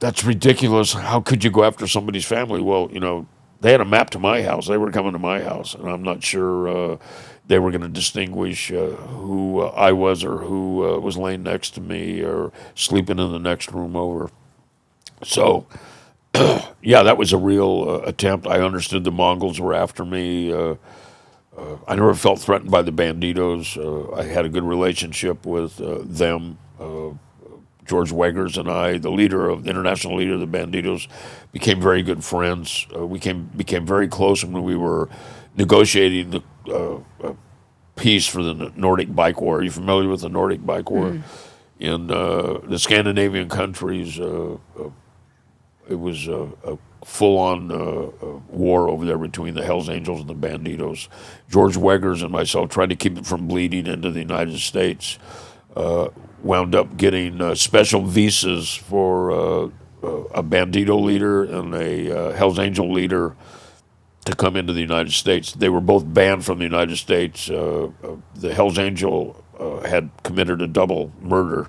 that's ridiculous. How could you go after somebody's family? Well, they had a map to my house. They were coming to my house, and I'm not sure they were going to distinguish who I was or who was laying next to me or sleeping in the next room over. So, yeah, that was a real attempt. I understood the Mongols were after me. I never felt threatened by the Banditos. I had a good relationship with them. George Weggers and I, the international leader of the Banditos, became very good friends. We became very close when we were negotiating the peace for the Nordic Bike War. Are you familiar with the Nordic Bike War? In the Scandinavian countries, it was a full-on war over there between the Hells Angels and the Banditos. George Weggers and myself tried to keep it from bleeding into the United States. Wound up getting special visas for a Bandito leader and a Hells Angel leader to come into the United States. They were both banned from the United States. The Hells Angel had committed a double murder,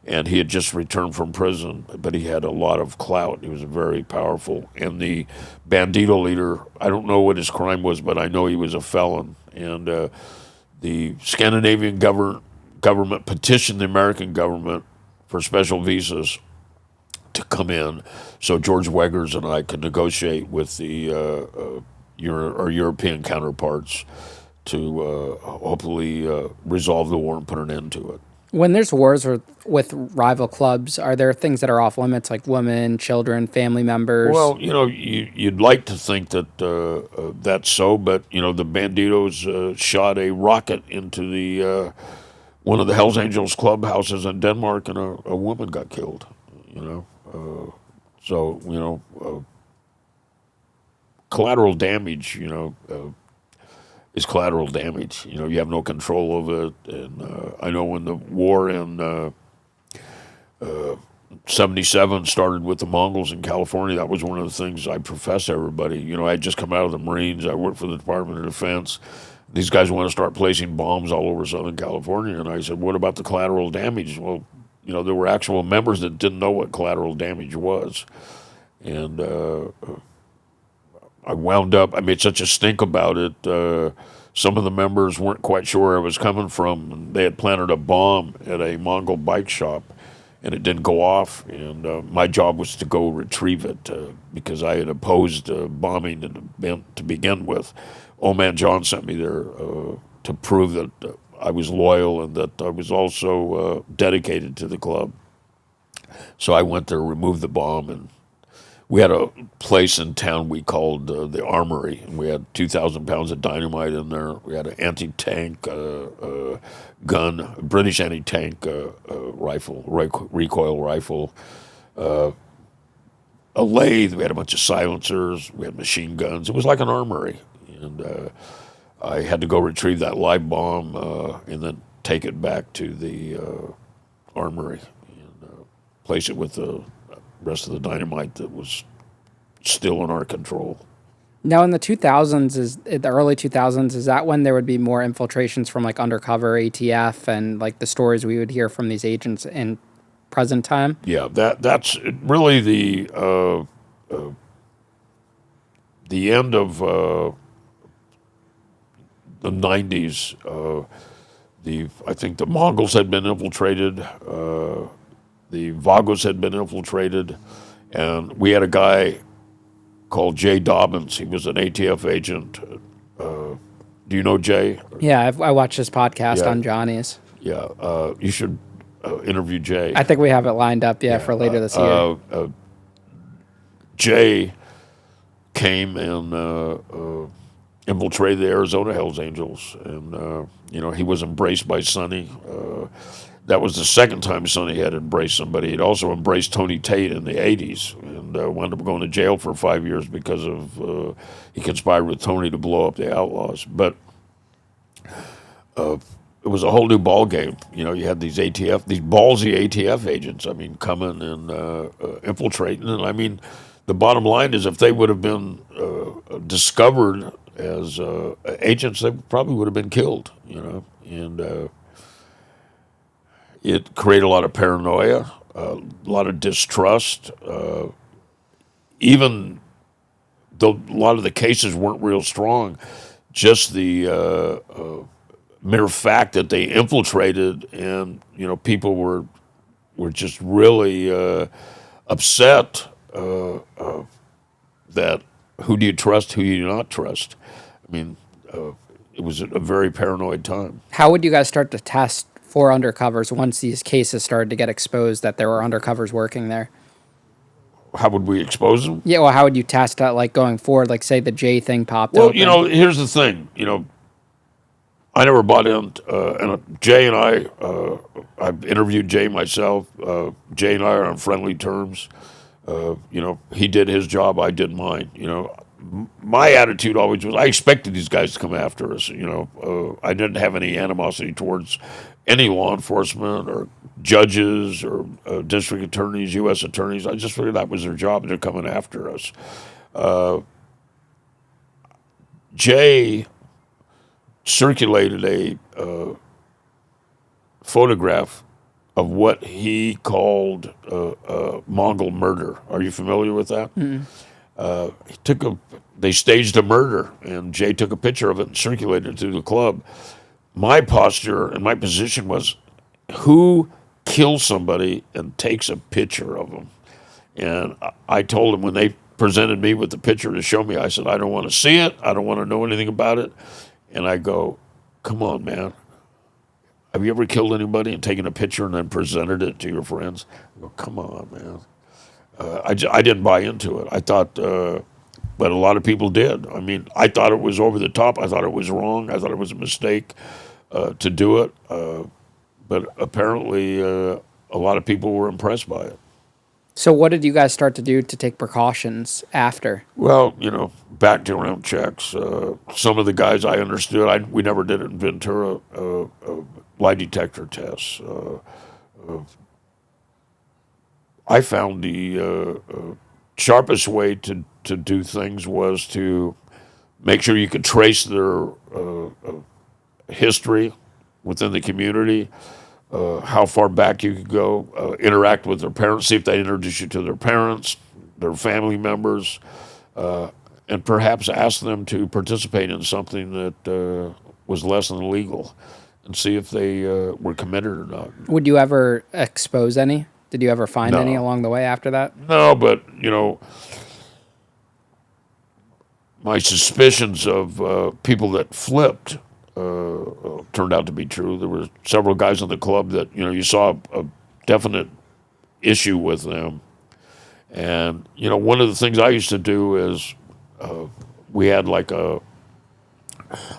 and he had just returned from prison, but he had a lot of clout. He was very powerful. And the Bandito leader, I don't know what his crime was, but I know he was a felon. And the Scandinavian government petitioned the American government for special visas to come in, so George Weggers and I could negotiate with the our European counterparts to hopefully resolve the war and put an end to it. When there's wars with rival clubs, are there things that are off limits, like women, children, family members? Well, you'd like to think that that's so, but the Banditos shot a rocket into the one of the Hells Angels clubhouses in Denmark, and a woman got killed. Collateral damage. Is collateral damage. You have no control of it. And I know when the war in '77 started with the Mongols in California, that was one of the things I professed to everybody. I had just come out of the Marines. I worked for the Department of Defense. These guys want to start placing bombs all over Southern California. And I said, what about the collateral damage? Well, there were actual members that didn't know what collateral damage was. And I wound up, I made such a stink about it. Some of the members weren't quite sure where it was coming from. And they had planted a bomb at a Mongol bike shop, and it didn't go off. And my job was to go retrieve it because I had opposed bombing to begin with. Old Man John sent me there to prove that I was loyal and that I was also dedicated to the club. So I went there, removed the bomb, and we had a place in town we called the Armory, and we had 2,000 pounds of dynamite in there. We had an anti-tank gun, a British anti-tank rifle, recoil rifle, a lathe. We had a bunch of silencers. We had machine guns. It was like an armory, and I had to go retrieve that live bomb and then take it back to the armory and place it with the rest of the dynamite that was still in our control. Now, in the 2000s, the early 2000s, is that when there would be more infiltrations from like undercover ATF and like the stories we would hear from these agents in present time? Yeah, that's really the end of the 90s. I think the Mongols had been infiltrated. The Vagos had been infiltrated, and we had a guy called Jay Dobbins. He was an ATF agent. Do you know Jay? Yeah, I watched this podcast Yeah. on Johnny's. Yeah, you should interview Jay. I think we have it lined up, for later this year. Jay came and infiltrated the Arizona Hells Angels, and he was embraced by Sonny. That was the second time Sonny had embraced somebody. He'd also embraced Tony Tate in the 80s and wound up going to jail for 5 years because of he conspired with Tony to blow up the Outlaws. But it was a whole new ball game. You had these ballsy ATF agents, coming and infiltrating. And the bottom line is if they would have been discovered as agents, they probably would have been killed, and it created a lot of paranoia, a lot of distrust. Even though a lot of the cases weren't real strong, just the mere fact that they infiltrated and people were just really upset that who do you trust, who do you not trust. It was a very paranoid time. How would you guys start to test for undercovers once these cases started to get exposed that there were undercovers working there? How would we expose them? Yeah, well, how would you test that, like, going forward? Like, say the J thing popped up. Well, here's the thing. I never bought in, and Jay and I've interviewed Jay myself. Jay and I are on friendly terms. He did his job, I did mine. My attitude always was I expected these guys to come after us. I didn't have any animosity towards any law enforcement or judges or district attorneys, U.S. attorneys. I just figured that was their job, and they're coming after us. Jay circulated a photograph of what he called Mongol murder. Are you familiar with that? Mm-hmm. They staged a murder, and Jay took a picture of it and circulated it through the club. My posture and my position was, who kills somebody and takes a picture of them? And I told him when they presented me with the picture to show me, I said, I don't want to see it. I don't want to know anything about it. And I go, come on, man. Have you ever killed anybody and taken a picture and then presented it to your friends? I go, come on, man. I didn't buy into it. I thought, but a lot of people did. I thought it was over the top. I thought it was wrong. I thought it was a mistake to do it. But apparently a lot of people were impressed by it. So what did you guys start to do to take precautions after? Well, background checks. Some of the guys I understood, we never did it in Ventura, lie detector tests. I found the sharpest way to do things was to make sure you could trace their history within the community. how far back you could go, interact with their parents, see if they introduce you to their parents, their family members, and perhaps ask them to participate in something that was less than legal, and see if they were committed or not. Would you ever expose any? Did you ever find any No. along the way after that? No, but my suspicions of people that flipped turned out to be true. There were several guys in the club that you saw a definite issue with them, and one of the things I used to do is we had like a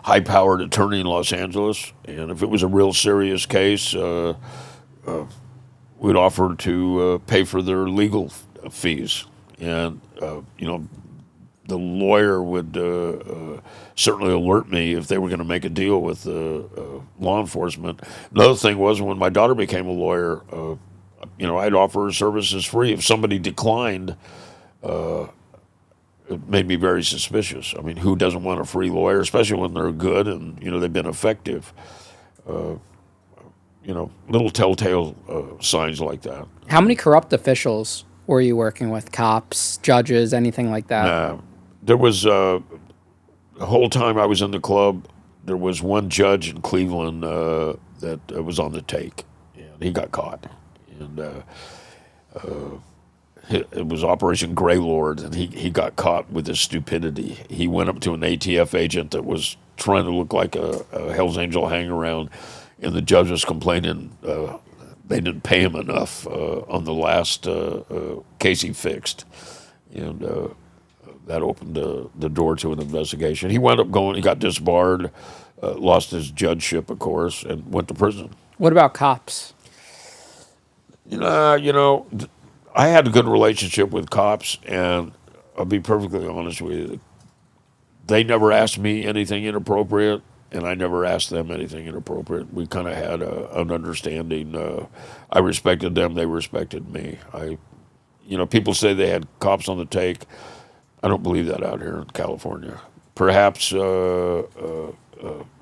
high-powered attorney in Los Angeles, and if it was a real serious case, we'd offer to pay for their legal fees, and the lawyer would certainly alert me if they were going to make a deal with law enforcement. Another thing was when my daughter became a lawyer, I'd offer her services free. If somebody declined, it made me very suspicious. I mean, who doesn't want a free lawyer, especially when they're good and they've been effective? Little telltale signs like that. How many corrupt officials were you working with? Cops, judges, anything like that? There was the whole time I was in the club, there was one judge in Cleveland that was on the take, and he got caught, and it was Operation Greylord, and he got caught with his stupidity. He went up to an ATF agent that was trying to look like a Hell's Angel hangaround, and the judge was complaining they didn't pay him enough on the last case he fixed, and that opened the door to an investigation. He wound up he got disbarred, lost his judgeship, of course, and went to prison. What about cops? I had a good relationship with cops, and I'll be perfectly honest with you. They never asked me anything inappropriate, and I never asked them anything inappropriate. We kind of had an understanding. I respected them; they respected me. People say they had cops on the take. I don't believe that out here in California. Perhaps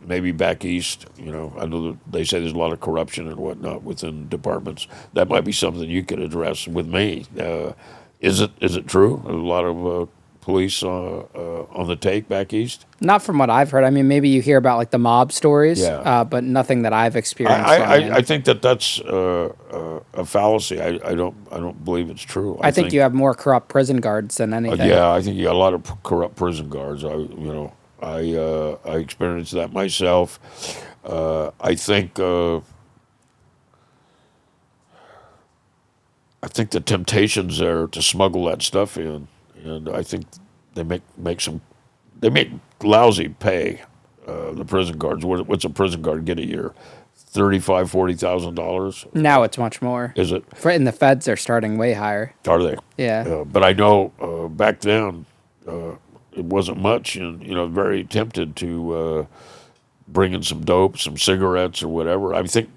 maybe back east. I know that they say there's a lot of corruption and whatnot within departments. That might be something you could address with me. Is it true? A lot of police on the take back east? Not from what I've heard. I mean, maybe you hear about like the mob stories, Yeah. But nothing that I've experienced. I think that's a fallacy. I don't believe it's true. I think you have more corrupt prison guards than anything. Yeah, I think you got a lot of corrupt prison guards. I experienced that myself. I think the temptation's there to smuggle that stuff in, and I think they make lousy pay. The prison guards. What's a prison guard get a year? $35,000-$40,000. Now it's much more. Is it? In the feds, they're starting way higher. Are they? Yeah. But I know back then it wasn't much, and very tempted to bring in some dope, some cigarettes, or whatever. I think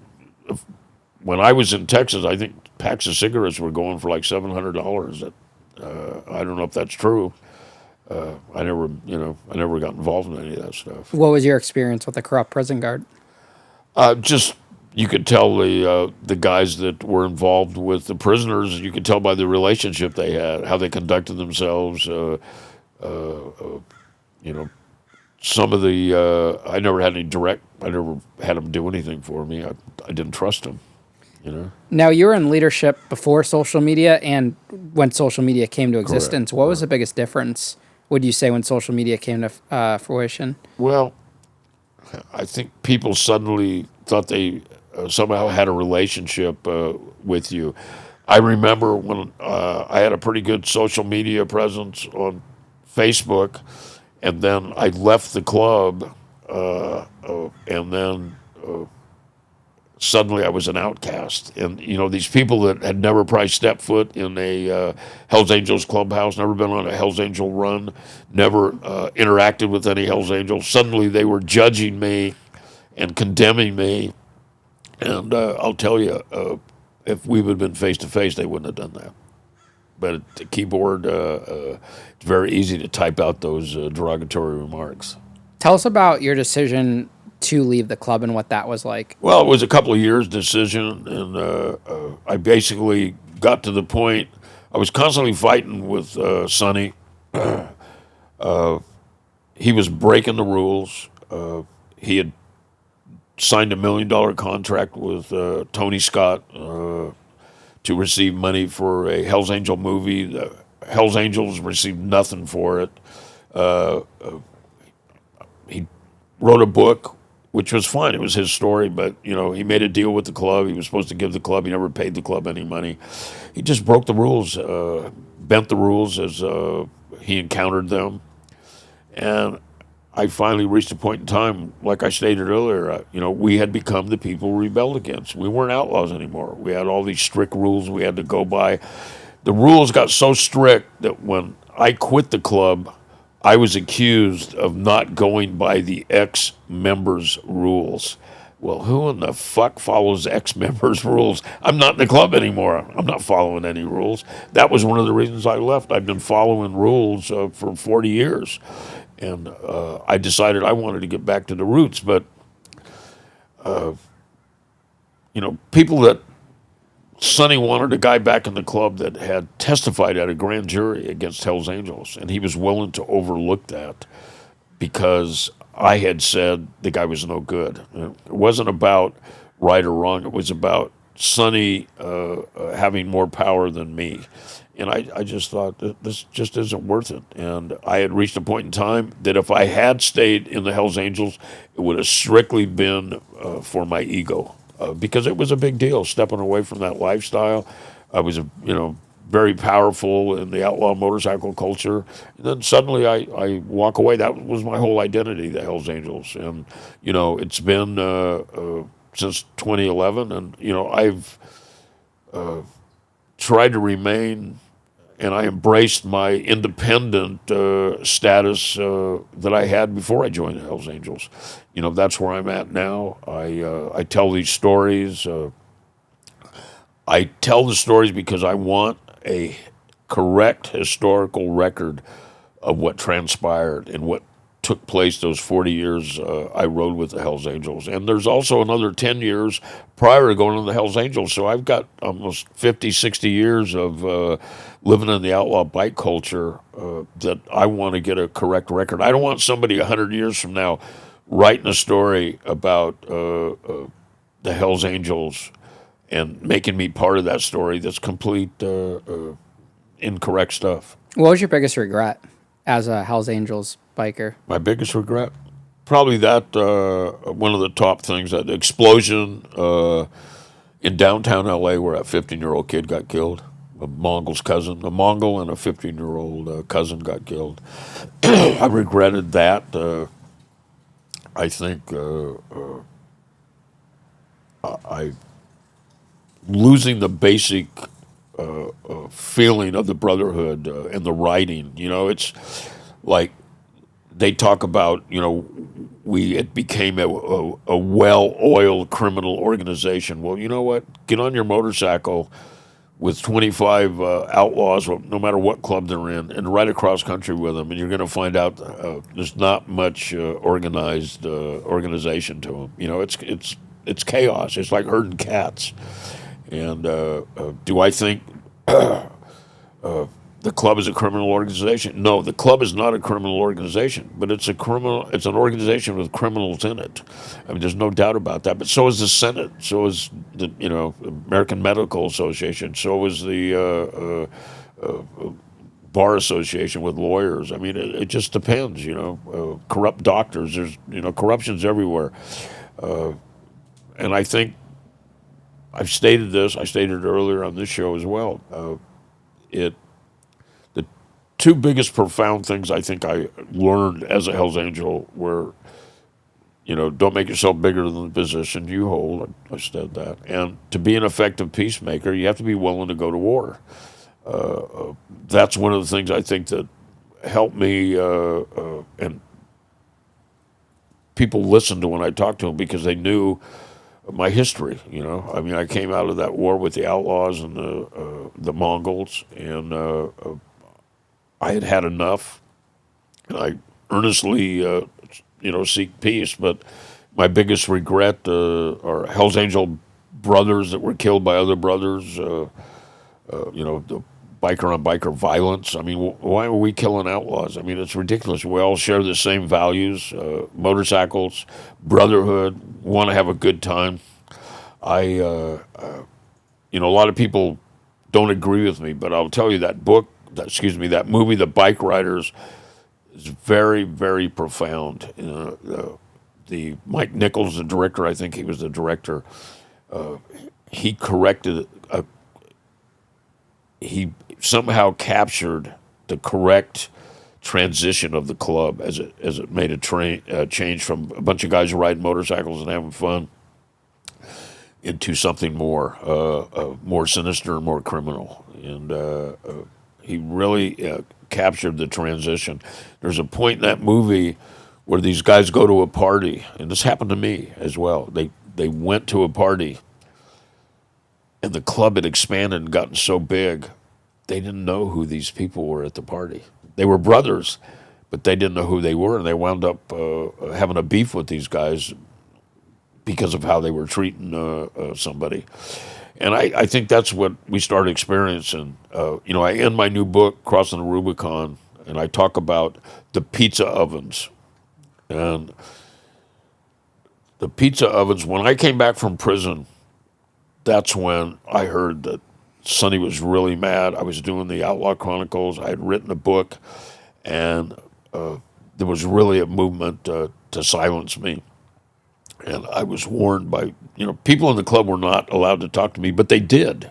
when I was in Texas, I think packs of cigarettes were going for like $700. I don't know if that's true. I never got involved in any of that stuff. What was your experience with a corrupt prison guard? Just you could tell the guys that were involved with the prisoners. You could tell by the relationship they had, how they conducted themselves. Some of the I never had them do anything for me. I didn't trust them. Now, you were in leadership before social media and when social media came to existence. Correct. What was the biggest difference, would you say, when social media came to fruition? Well, I think people suddenly thought they somehow had a relationship with you. I remember when I had a pretty good social media presence on Facebook, and then I left the club, and then suddenly I was an outcast. And, these people that had never probably stepped foot in a Hells Angels clubhouse, never been on a Hells Angel run, never interacted with any Hells Angels, suddenly they were judging me and condemning me. And I'll tell you, if we would have been face-to-face, they wouldn't have done that. But at the keyboard, it's very easy to type out those derogatory remarks. Tell us about your decision to leave the club and what that was like? Well, it was a couple of years decision, and I basically got to the point. I was constantly fighting with Sonny. He was breaking the rules. He had signed $1 million contract with Tony Scott to receive money for a Hell's Angel movie. The Hell's Angels received nothing for it. He wrote a book, which was fine. It was his story, but he made a deal with the club. He was supposed to give the club. He never paid the club any money. He just broke the rules, bent the rules as he encountered them, and I finally reached a point in time, like I stated earlier. We had become the people we rebelled against. We weren't outlaws anymore. We had all these strict rules we had to go by. The rules got so strict that when I quit the club, I was accused of not going by the ex-members' rules. Well, who in the fuck follows ex-members' rules? I'm not in the club anymore. I'm not following any rules. That was one of the reasons I left. I've been following rules for 40 years. And I decided I wanted to get back to the roots. But, people that Sonny wanted a guy back in the club that had testified at a grand jury against Hell's Angels, and he was willing to overlook that because I had said the guy was no good. It wasn't about right or wrong. It was about Sonny having more power than me. And I just thought that this just isn't worth it. And I had reached a point in time that if I had stayed in the Hells Angels, it would have strictly been for my ego. Because it was a big deal stepping away from that lifestyle. I was, very powerful in the outlaw motorcycle culture. And then suddenly I walk away. That was my whole identity, the Hells Angels. And, it's been since 2011. And, I've tried to remain, and I embraced my independent status that I had before I joined the Hells Angels. That's where I'm at now. I tell these stories. I tell the stories because I want a correct historical record of what transpired and what took place those 40 years I rode with the Hells Angels. And there's also another 10 years prior to going to the Hells Angels. So I've got almost 50, 60 years of living in the outlaw bike culture that I want to get a correct record. I don't want somebody 100 years from now writing a story about the Hells Angels and making me part of that story that's complete incorrect stuff. What was your biggest regret as a Hells Angels biker? My biggest regret? Probably that one of the top things, that explosion in downtown LA where a 15-year-old kid got killed. A Mongol's cousin. A Mongol and a 15-year-old cousin got killed. I regretted that. I think I losing the basic feeling of the Brotherhood and the writing. It's like they talk about, it became a well-oiled criminal organization. Well, you know what? Get on your motorcycle with 25 outlaws, no matter what club they're in, and ride across country with them, and you're going to find out there's not much organization to them. It's chaos. It's like herding cats. And do I think the club is a criminal organization? No, the club is not a criminal organization, but it's an organization with criminals in it. I mean, there's no doubt about that. But so is the Senate. So is the American Medical Association. So is the Bar Association with lawyers. I mean, it just depends. Corrupt doctors. There's corruption's everywhere. And I think I've stated this. I stated it earlier on this show as well. The two biggest profound things I think I learned as a Hells Angel were, don't make yourself bigger than the position you hold. I said that. And to be an effective peacemaker, you have to be willing to go to war. That's one of the things I think that helped me, and people listened to when I talked to them because they knew my history. I mean, I came out of that war with the Outlaws and the Mongols, and I had had enough, and I earnestly, seek peace. But my biggest regret are Hell's Angel brothers that were killed by other brothers. The biker on biker violence. I mean, why are we killing outlaws? I mean, it's ridiculous. We all share the same values: motorcycles, brotherhood, want to have a good time. A lot of people don't agree with me, but I'll tell you that movie, The Bike Riders, is very, very profound. The Mike Nichols, the director, I think he was the director. He corrected. He somehow captured the correct transition of the club as it made a change from a bunch of guys riding motorcycles and having fun into something more sinister and more criminal. And he really captured the transition. There's a point in that movie where these guys go to a party, and this happened to me as well. They went to a party, and the club had expanded and gotten so big, they didn't know who these people were at the party. They were brothers, but they didn't know who they were, and they wound up having a beef with these guys because of how they were treating somebody. And I think that's what we started experiencing. I end my new book, Crossing the Rubicon, and I talk about the pizza ovens. And the pizza ovens, when I came back from prison, that's when I heard that Sonny was really mad. I was doing the Outlaw Chronicles. I had written a book, and there was really a movement to silence me. And I was warned by, people in the club were not allowed to talk to me, but they did.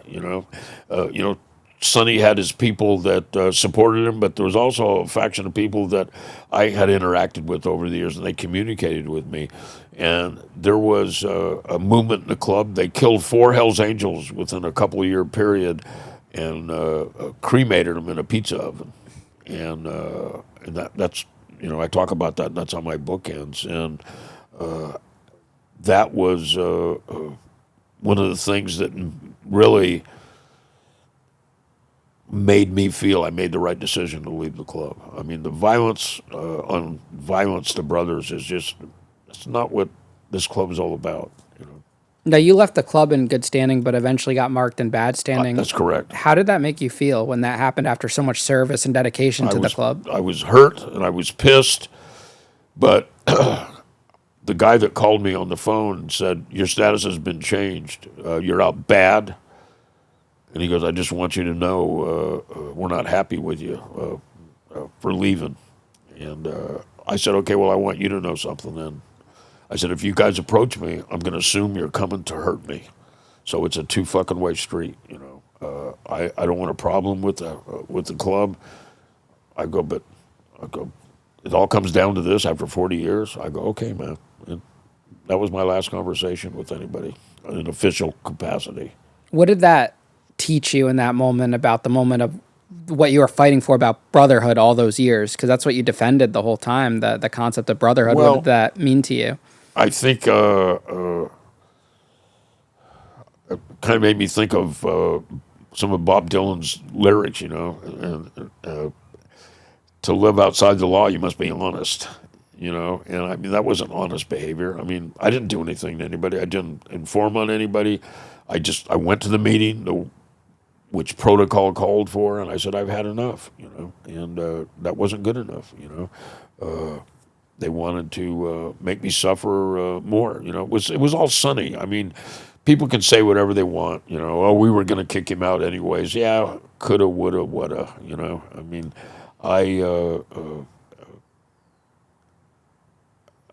Sonny had his people that supported him, but there was also a faction of people that I had interacted with over the years, and they communicated with me. And there was a movement in the club. They killed 4 Hells Angels within a couple of year period, and cremated them in a pizza oven. And that's I talk about that, and that's how my book ends. And that was one of the things that really made me feel I made the right decision to leave the club. I mean, the violence on violence to brothers it's not what this club is all about. Now, you left the club in good standing, but eventually got marked in bad standing. That's correct. How did that make you feel when that happened after so much service and dedication to the club? I was hurt and I was pissed, but the guy that called me on the phone said, "Your status has been changed. You're out bad." And he goes, "I just want you to know we're not happy with you for leaving." And I said, "Okay, well, I want you to know something then." I said, "If you guys approach me, I'm going to assume you're coming to hurt me. So it's a 2 fucking way street, I don't want a problem with the club." I go, "It all comes down to this after 40 years." I go, "Okay, man." And that was my last conversation with anybody in an official capacity. What did that teach you in that moment about the moment of what you were fighting for about brotherhood all those years? Because that's what you defended the whole time, the concept of brotherhood. Well, what did that mean to you? I think it kind of made me think of some of Bob Dylan's lyrics, and to live outside the law, you must be honest, and I mean, that wasn't honest behavior. I mean, I didn't do anything to anybody. I didn't inform on anybody. I went to the meeting, which protocol called for, and I said, "I've had enough," and that wasn't good enough, They wanted to make me suffer more. It was all Sonny. I mean, people can say whatever they want. Oh, we were going to kick him out anyways. Yeah, coulda, woulda, woulda. I mean, I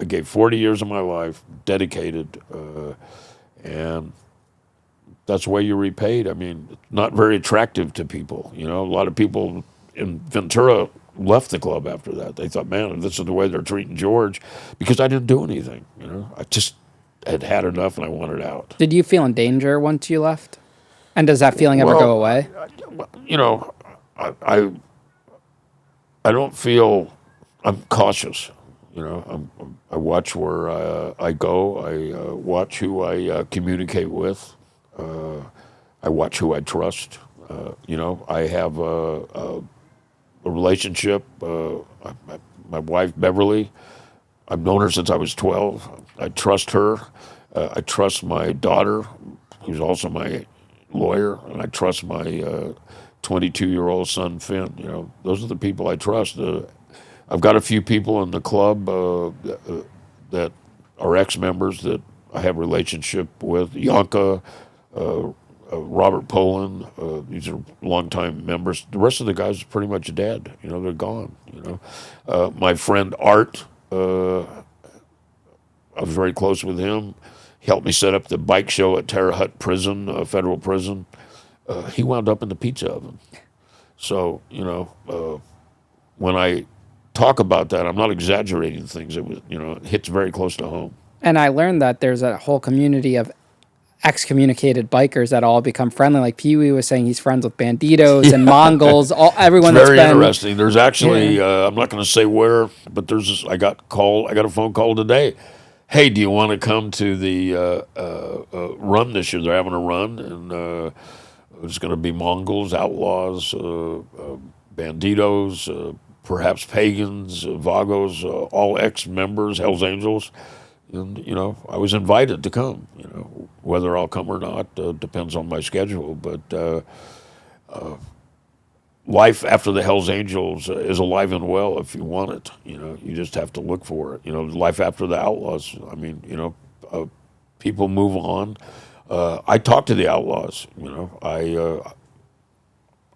gave 40 years of my life dedicated, and that's the way you're repaid. I mean, it's not very attractive to people. A lot of people in Ventura left the club after that. They thought, "Man, this is the way they're treating George," because I didn't do anything. I just had enough and I wanted out. Did you feel in danger once you left? And does that feeling ever go away? I don't feel. I'm cautious. I watch where I go. I watch who I communicate with. I watch who I trust. I have a relationship. My wife Beverly, I've known her since I was 12. I trust her. I trust my daughter, who's also my lawyer, and I trust my 22-year-old son, Finn. You know, those are the people I trust. I've got a few people in the club that are ex-members that I have a relationship with. Yanka, Robert Poland, these are longtime members. The rest of the guys are pretty much dead. You know, they're gone. You know, my friend Art, I was very close with him. He helped me set up the bike show at Terre Haute Prison, federal prison. He wound up in the pizza oven. So, you know, when I talk about that, I'm not exaggerating things. It was, you know, it hits very close to home. And I learned that there's a whole community of excommunicated bikers that all become friendly. Like Pee Wee was saying, he's friends with banditos and Mongols. Everyone It's that's very been interesting. There's actually, I'm not going to say where, but there's this, I got a phone call today. Hey, do you want to come to the run this year? They're having a run, and it's going to be Mongols, outlaws, banditos, perhaps pagans, vagos, all ex-members, Hells Angels. And, you know, I was invited to come. You know, whether I'll come or not depends on my schedule. But life after the Hells Angels is alive and well if you want it. You know, you just have to look for it. You know, life after the Outlaws. I mean, you know, people move on. I talk to the Outlaws. You know,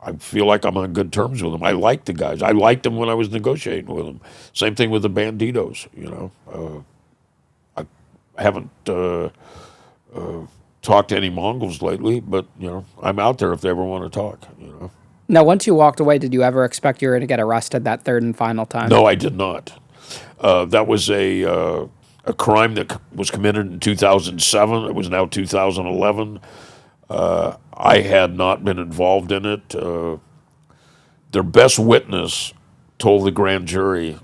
I feel like I'm on good terms with them. I like the guys. I liked them when I was negotiating with them. Same thing with the Banditos. You know, I haven't talked to any Mongols lately, but you know, I'm out there if they ever want to talk. You know. Now, once you walked away, did you ever expect you were going to get arrested that third and final time? No, I did not. That was a crime that was committed in 2007. It was now 2011. I had not been involved in it. Their best witness told the grand jury,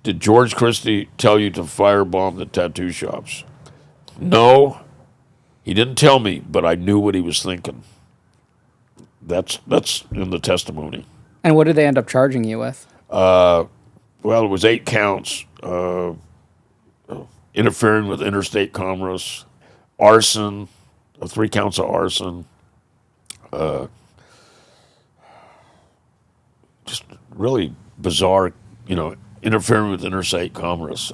"Did George Christie tell you to firebomb the tattoo shops?" No, he didn't tell me, but I knew what he was thinking. That's in the testimony. And what did they end up charging you with? Well, it was 8 counts: interfering with interstate commerce, arson, 3 counts of arson, just really bizarre, you know, interfering with interstate commerce.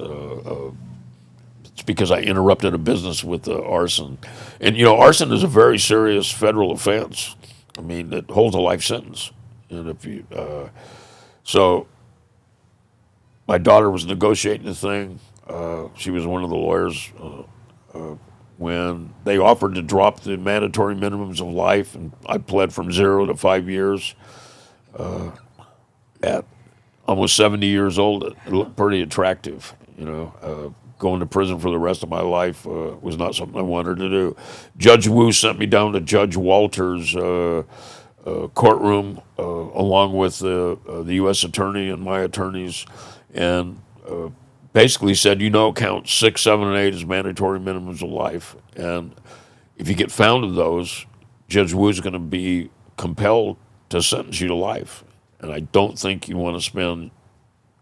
It's because I interrupted a business with arson. And, you know, arson is a very serious federal offense. I mean, it holds a life sentence. And if you, so my daughter was negotiating the thing. She was one of the lawyers when they offered to drop the mandatory minimums of life, and I pled from 0 to 5 years. At almost 70 years old, it looked pretty attractive. You know, going to prison for the rest of my life was not something I wanted to do. Judge Wu sent me down to Judge Walter's courtroom along with the U.S. attorney and my attorneys, and basically said, you know, count 6, 7, and 8 as mandatory minimums of life, and if you get found in those, Judge Wu is going to be compelled to sentence you to life, and I don't think you want to spend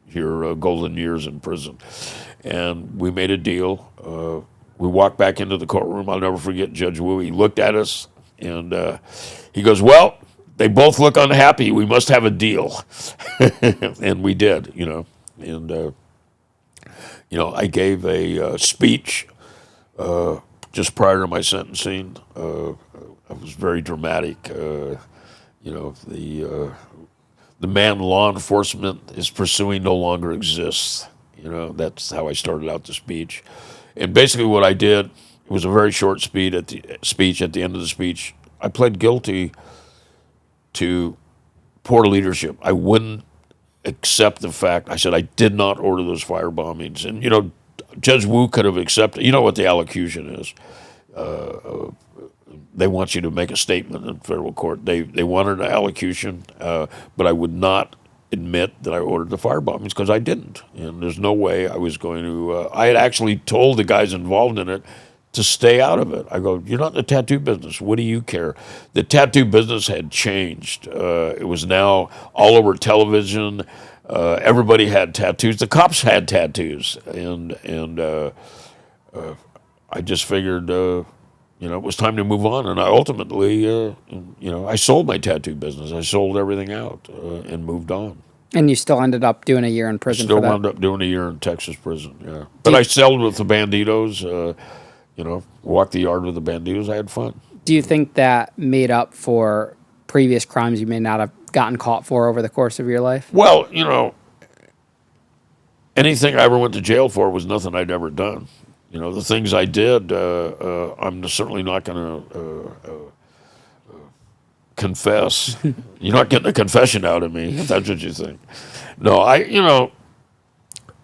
your golden years in prison. And we made a deal. We walked back into the courtroom. I'll never forget Judge Wu. He looked at us, and he goes, well, they both look unhappy. We must have a deal. And we did, you know. And, you know, I gave a speech just prior to my sentencing. It was very dramatic. You know, the man law enforcement is pursuing no longer exists. You know, that's how I started out the speech. And basically what I did, it was a very short speech. At the end of the speech, I pled guilty to poor leadership. I wouldn't accept the fact. I said I did not order those fire bombings. And, you know, Judge Wu could have accepted. You know what the allocution is. They want you to make a statement in federal court. They wanted an allocution, but I would not admit that I ordered the fire bombings because I didn't. And there's no way I was going to. I had actually told the guys involved in it to stay out of it. I go, you're not in the tattoo business. What do you care? The tattoo business had changed. It was now all over television. Everybody had tattoos. The cops had tattoos, and I just figured, it was time to move on. And I ultimately, I sold my tattoo business. I sold everything out and moved on. And you still ended up doing a year in prison Still for that? wound up doing a year in Texas prison, yeah. But I sailed with the Banditos, walked the yard with the Banditos. I had fun. Do you think that made up for previous crimes you may not have gotten caught for over the course of your life? Well, anything I ever went to jail for was nothing I'd ever done. The things I did, I'm certainly not going to confess. You're not getting a confession out of me, if that's what you think. No,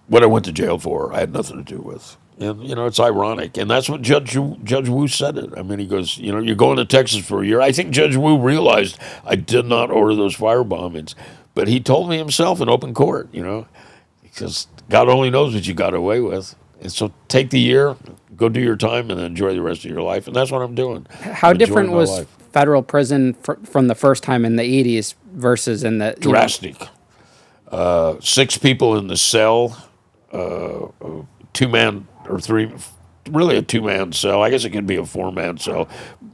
what I went to jail for, I had nothing to do with. And, it's ironic. And that's what Judge Wu said it. I mean, he goes, you're going to Texas for a year. I think Judge Wu realized I did not order those firebombings. But he told me himself in open court, because God only knows what you got away with. And so take the year, go do your time, and then enjoy the rest of your life. And that's what I'm doing. How different was federal prison from the first time in the 80s versus in the... Drastic. 6 people in the cell, 2-man or 3, really a 2-man cell. I guess it could be a 4-man cell.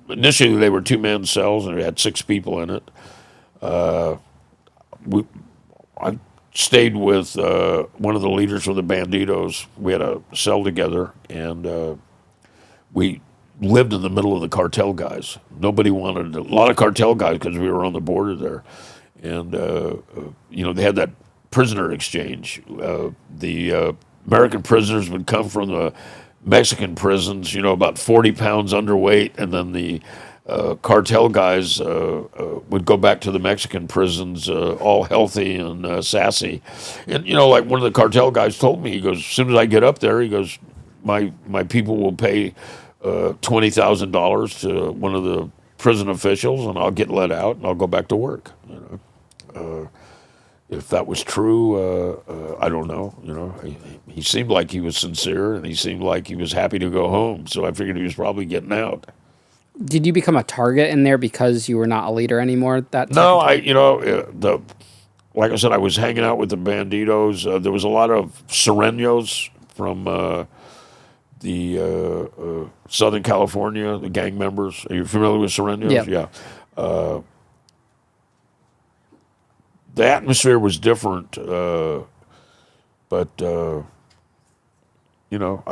Initially, they were 2-man cells, and it had 6 people in it. I stayed with one of the leaders from the Banditos. We had a cell together, and we lived in the middle of the cartel guys. Nobody wanted a lot of cartel guys because we were on the border there. And, they had that prisoner exchange. The American prisoners would come from the Mexican prisons, about 40 pounds underweight, and then the cartel guys would go back to the Mexican prisons all healthy and sassy. And, like one of the cartel guys told me, he goes, as soon as I get up there, he goes, my people will pay $20,000 to one of the prison officials, and I'll get let out, and I'll go back to work. If that was true, I don't know. He seemed like he was sincere, and he seemed like he was happy to go home. So I figured he was probably getting out. Did you become a target in there because you were not a leader anymore at that time? No, like I said, I was hanging out with the Banditos. There was a lot of Serenos from the Southern California, the gang members. Are you familiar with Serenos? Yep. Yeah. The atmosphere was different, but I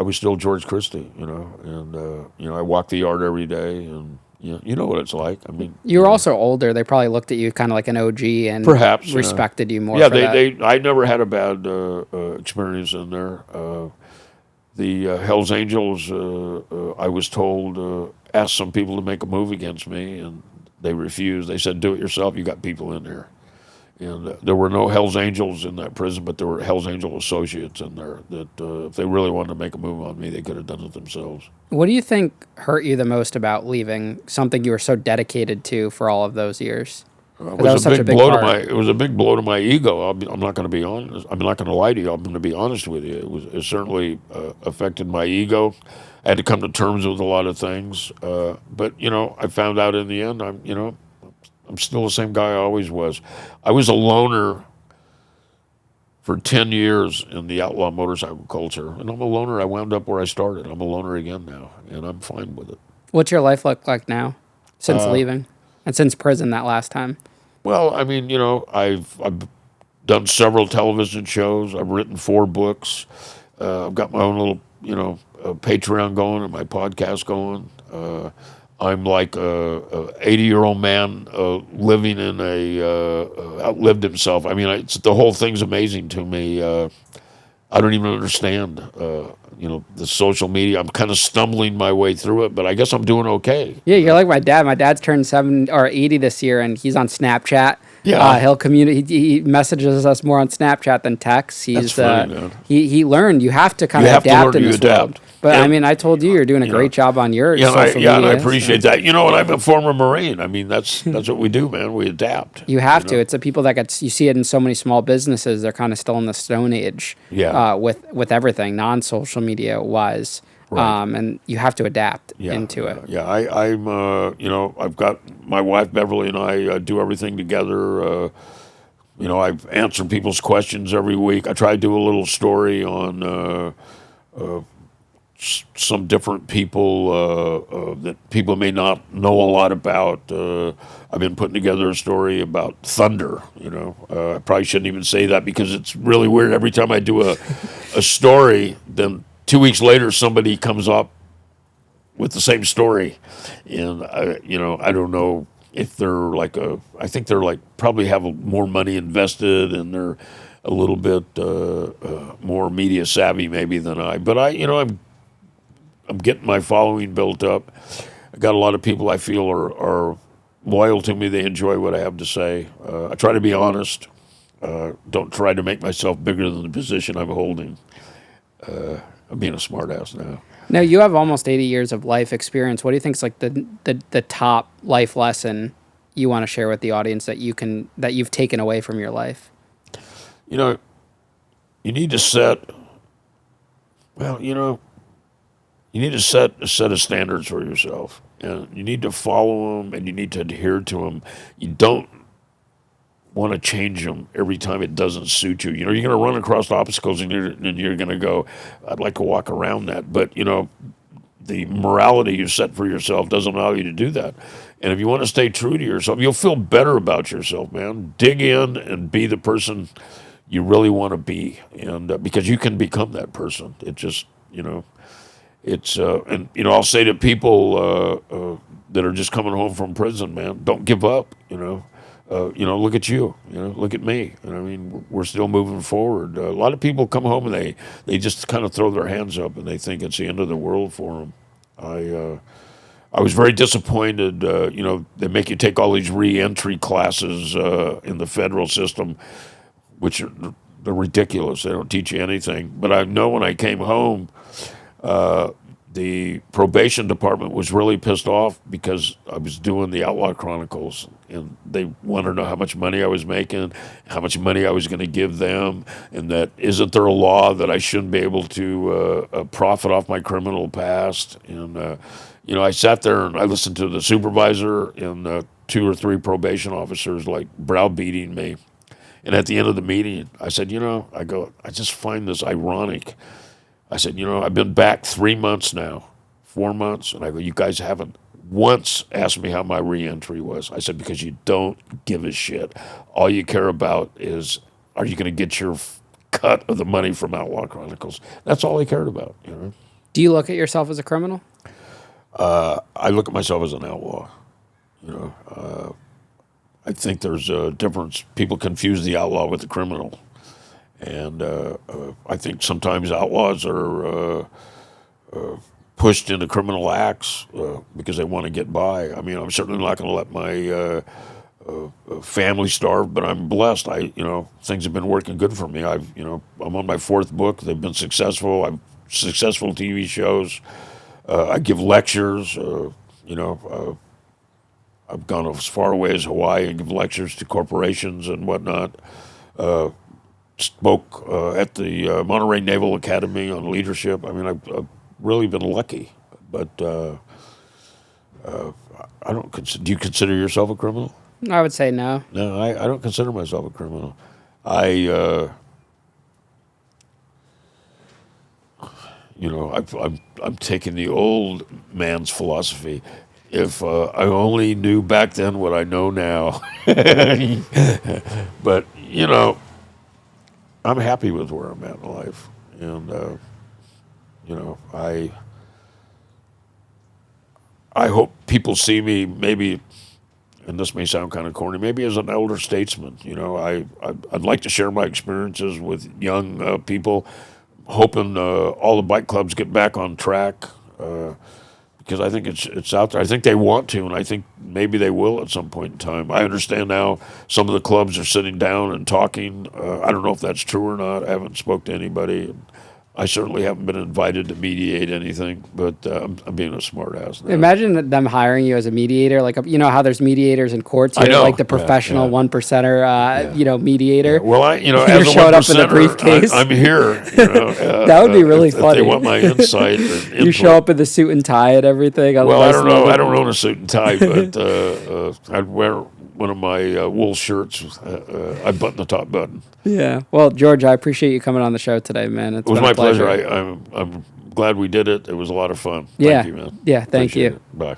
was still George Christie, and I walked the yard every day, and you know what it's like. I mean, you were also older. They probably looked at you kind of like an OG and perhaps respected you more. Yeah, for that. I never had a bad experience in there. The Hells Angels, I was told, asked some people to make a move against me, and they refused. They said, "Do it yourself. You got people in there." And there were no Hells Angels in that prison, but there were Hells Angel associates in there that if they really wanted to make a move on me, they could have done it themselves. What do you think hurt you the most about leaving something you were so dedicated to for all of those years? It was a big blow to my. It was a big blow to my ego. I'm not going to be honest. I'm not going to lie to you. I'm going to be honest with you. It certainly affected my ego. I had to come to terms with a lot of things. But I found out in the end, I'm still the same guy I always was. I was a loner for 10 years in the outlaw motorcycle culture, and I'm a loner. I wound up where I started. I'm a loner again now, and I'm fine with it. What's your life look like now since leaving and since prison that last time? Well, I mean, I've done several television shows. I've written 4 books. I've got my own little, Patreon going and my podcast going. I'm like a 80-year-old man living in outlived himself. I mean, the whole thing's amazing to me. I don't even understand, the social media. I'm kind of stumbling my way through it, but I guess I'm doing okay. Yeah, you're like my dad. My dad's turned 80 this year, and he's on Snapchat. Yeah, he'll communicate. He messages us more on Snapchat than text. That's funny, man. He learned you have to kind of adapt in this world. But yeah. I mean, I told you're doing a great job on your social media. And I appreciate that. And I'm a former Marine. I mean, that's what we do, man. We adapt. You have to. It's the people that you see it in so many small businesses. They're kind of still in the Stone Age. Yeah. With everything non-social media wise. Right. And you have to adapt into it. Yeah, I'm. I've got my wife Beverly and I do everything together. I answer people's questions every week. I try to do a little story on some different people that people may not know a lot about. I've been putting together a story about thunder. I probably shouldn't even say that because it's really weird. Every time I do a story, then 2 weeks later somebody comes up with the same story, and I don't know if they're I think they're probably have more money invested and they're a little bit more media savvy maybe than I. But I'm getting my following built up. I got a lot of people I feel are loyal to me. They enjoy what I have to say. I try to be honest. Don't try to make myself bigger than the position I'm holding. I'm being a smartass now. Now, you have almost 80 years of life experience. What do you think is like the top life lesson you want to share with the audience that you've taken away from your life? You need to set. You need to set a set of standards for yourself, and you need to follow them, and you need to adhere to them. You don't want to change them every time it doesn't suit you. You're going to run across obstacles, and you're going to go, I'd like to walk around that. But, the morality you set for yourself doesn't allow you to do that. And if you want to stay true to yourself, you'll feel better about yourself, man. Dig in and be the person you really want to be, and because you can become that person. It just, it's I'll say to people that are just coming home from prison, man, don't give up. Look at you. Look at me. I mean, we're still moving forward. A lot of people come home and they just kind of throw their hands up and they think it's the end of the world for them. I was very disappointed. They make you take all these re-entry classes in the federal system, which they're ridiculous. They don't teach you anything. But I know when I came home, the probation department was really pissed off because I was doing the Outlaw Chronicles, and they wanted to know how much money I was making, how much money I was going to give them, and that isn't there a law that I shouldn't be able to profit off my criminal past? And I sat there and I listened to the supervisor and 2 or 3 probation officers browbeating me. And at the end of the meeting, I said, I just find this ironic. I said, I've been back 3 months now, 4 months, and I go, you guys haven't once asked me how my reentry was. I said, because you don't give a shit. All you care about is, are you going to get your cut of the money from Outlaw Chronicles? That's all I cared about. Do you look at yourself as a criminal? I look at myself as an outlaw. I think there's a difference. People confuse the outlaw with the criminal. And I think sometimes outlaws are pushed into criminal acts because they want to get by. I mean, I'm certainly not going to let my family starve, but I'm blessed. Things have been working good for me. I'm on my 4th book. They've been successful. I've successful TV shows. I give lectures. I've gone as far away as Hawaii and give lectures to corporations and whatnot. Spoke at the Monterey Naval Academy on leadership. I mean, I've really been lucky. But I don't. Do you consider yourself a criminal? I would say no. No, I don't consider myself a criminal. I'm taking the old man's philosophy. If I only knew back then what I know now. But I'm happy with where I'm at in life, and I hope people see me maybe, and this may sound kind of corny, maybe as an elder statesman. I'd like to share my experiences with young people, hoping all the bike clubs get back on track. Because I think it's out there. I think they want to, and I think maybe they will at some point in time. I understand now some of the clubs are sitting down and talking. I don't know if that's true or not. I haven't spoke to anybody. I certainly haven't been invited to mediate anything, but I'm being a smart ass now. Imagine them hiring you as a mediator, how there's mediators in courts. You're like the professional 1%er, mediator. Yeah. Well, you're as a showing up in the briefcase. I'm here. That would be really funny. If they want my insight. You show up in the suit and tie and everything. Well, I don't know. I don't own a suit and tie, but I'd wear one of my wool shirts. I button the top button. Yeah. Well, George, I appreciate you coming on the show today, man. It's It was been a my pleasure. pleasure. I'm glad we did it. It was a lot of fun. Yeah. Thank you, man. Yeah. Thank Appreciate you. it. Bye.